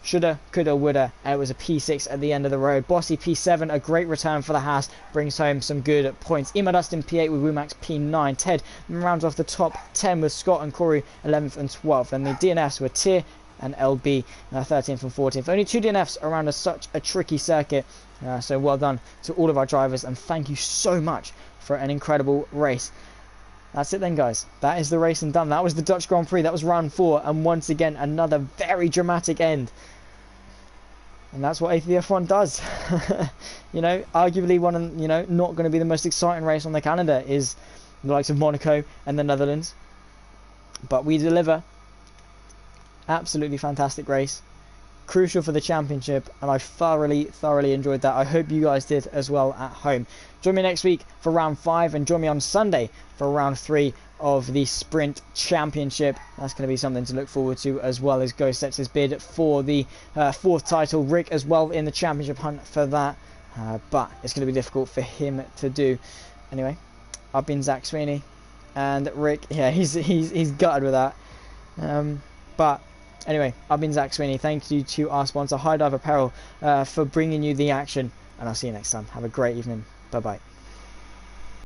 Shoulda, coulda, woulda, and it was a P6 at the end of the road. Bossy P7, a great return for the Haas, brings home some good points. Imadust in P8 with Wumax P9. Ted rounds off the top 10 with Scott and Corey 11th and 12th. And the DNS were Tier and LB 13th and 14th. Only 2 DNFs around such a tricky circuit. So well done to all of our drivers, and thank you so much for an incredible race. That's it then, guys. That is the race and done. That was the Dutch Grand Prix. That was round 4, and once again another very dramatic end. And that's what APPF1 does. You know, arguably one of, you know, not going to be the most exciting race on the calendar is the likes of Monaco and the Netherlands. But we deliver. Absolutely fantastic race. Crucial for the championship, and I thoroughly enjoyed that. I hope you guys did as well at home. Join me next week for round 5, and join me on Sunday for round 3 of the Sprint Championship. That's going to be something to look forward to, as well as Ghost sets his bid for the 4th title. Rick as well in the championship hunt for that, but it's going to be difficult for him to do. Anyway, I've been Zach Sweeney, and Rick, yeah, he's gutted with that. But anyway, I've been Zach Sweeney. Thank you to our sponsor, High Dive Apparel, for bringing you the action, and I'll see you next time. Have a great evening. Bye bye.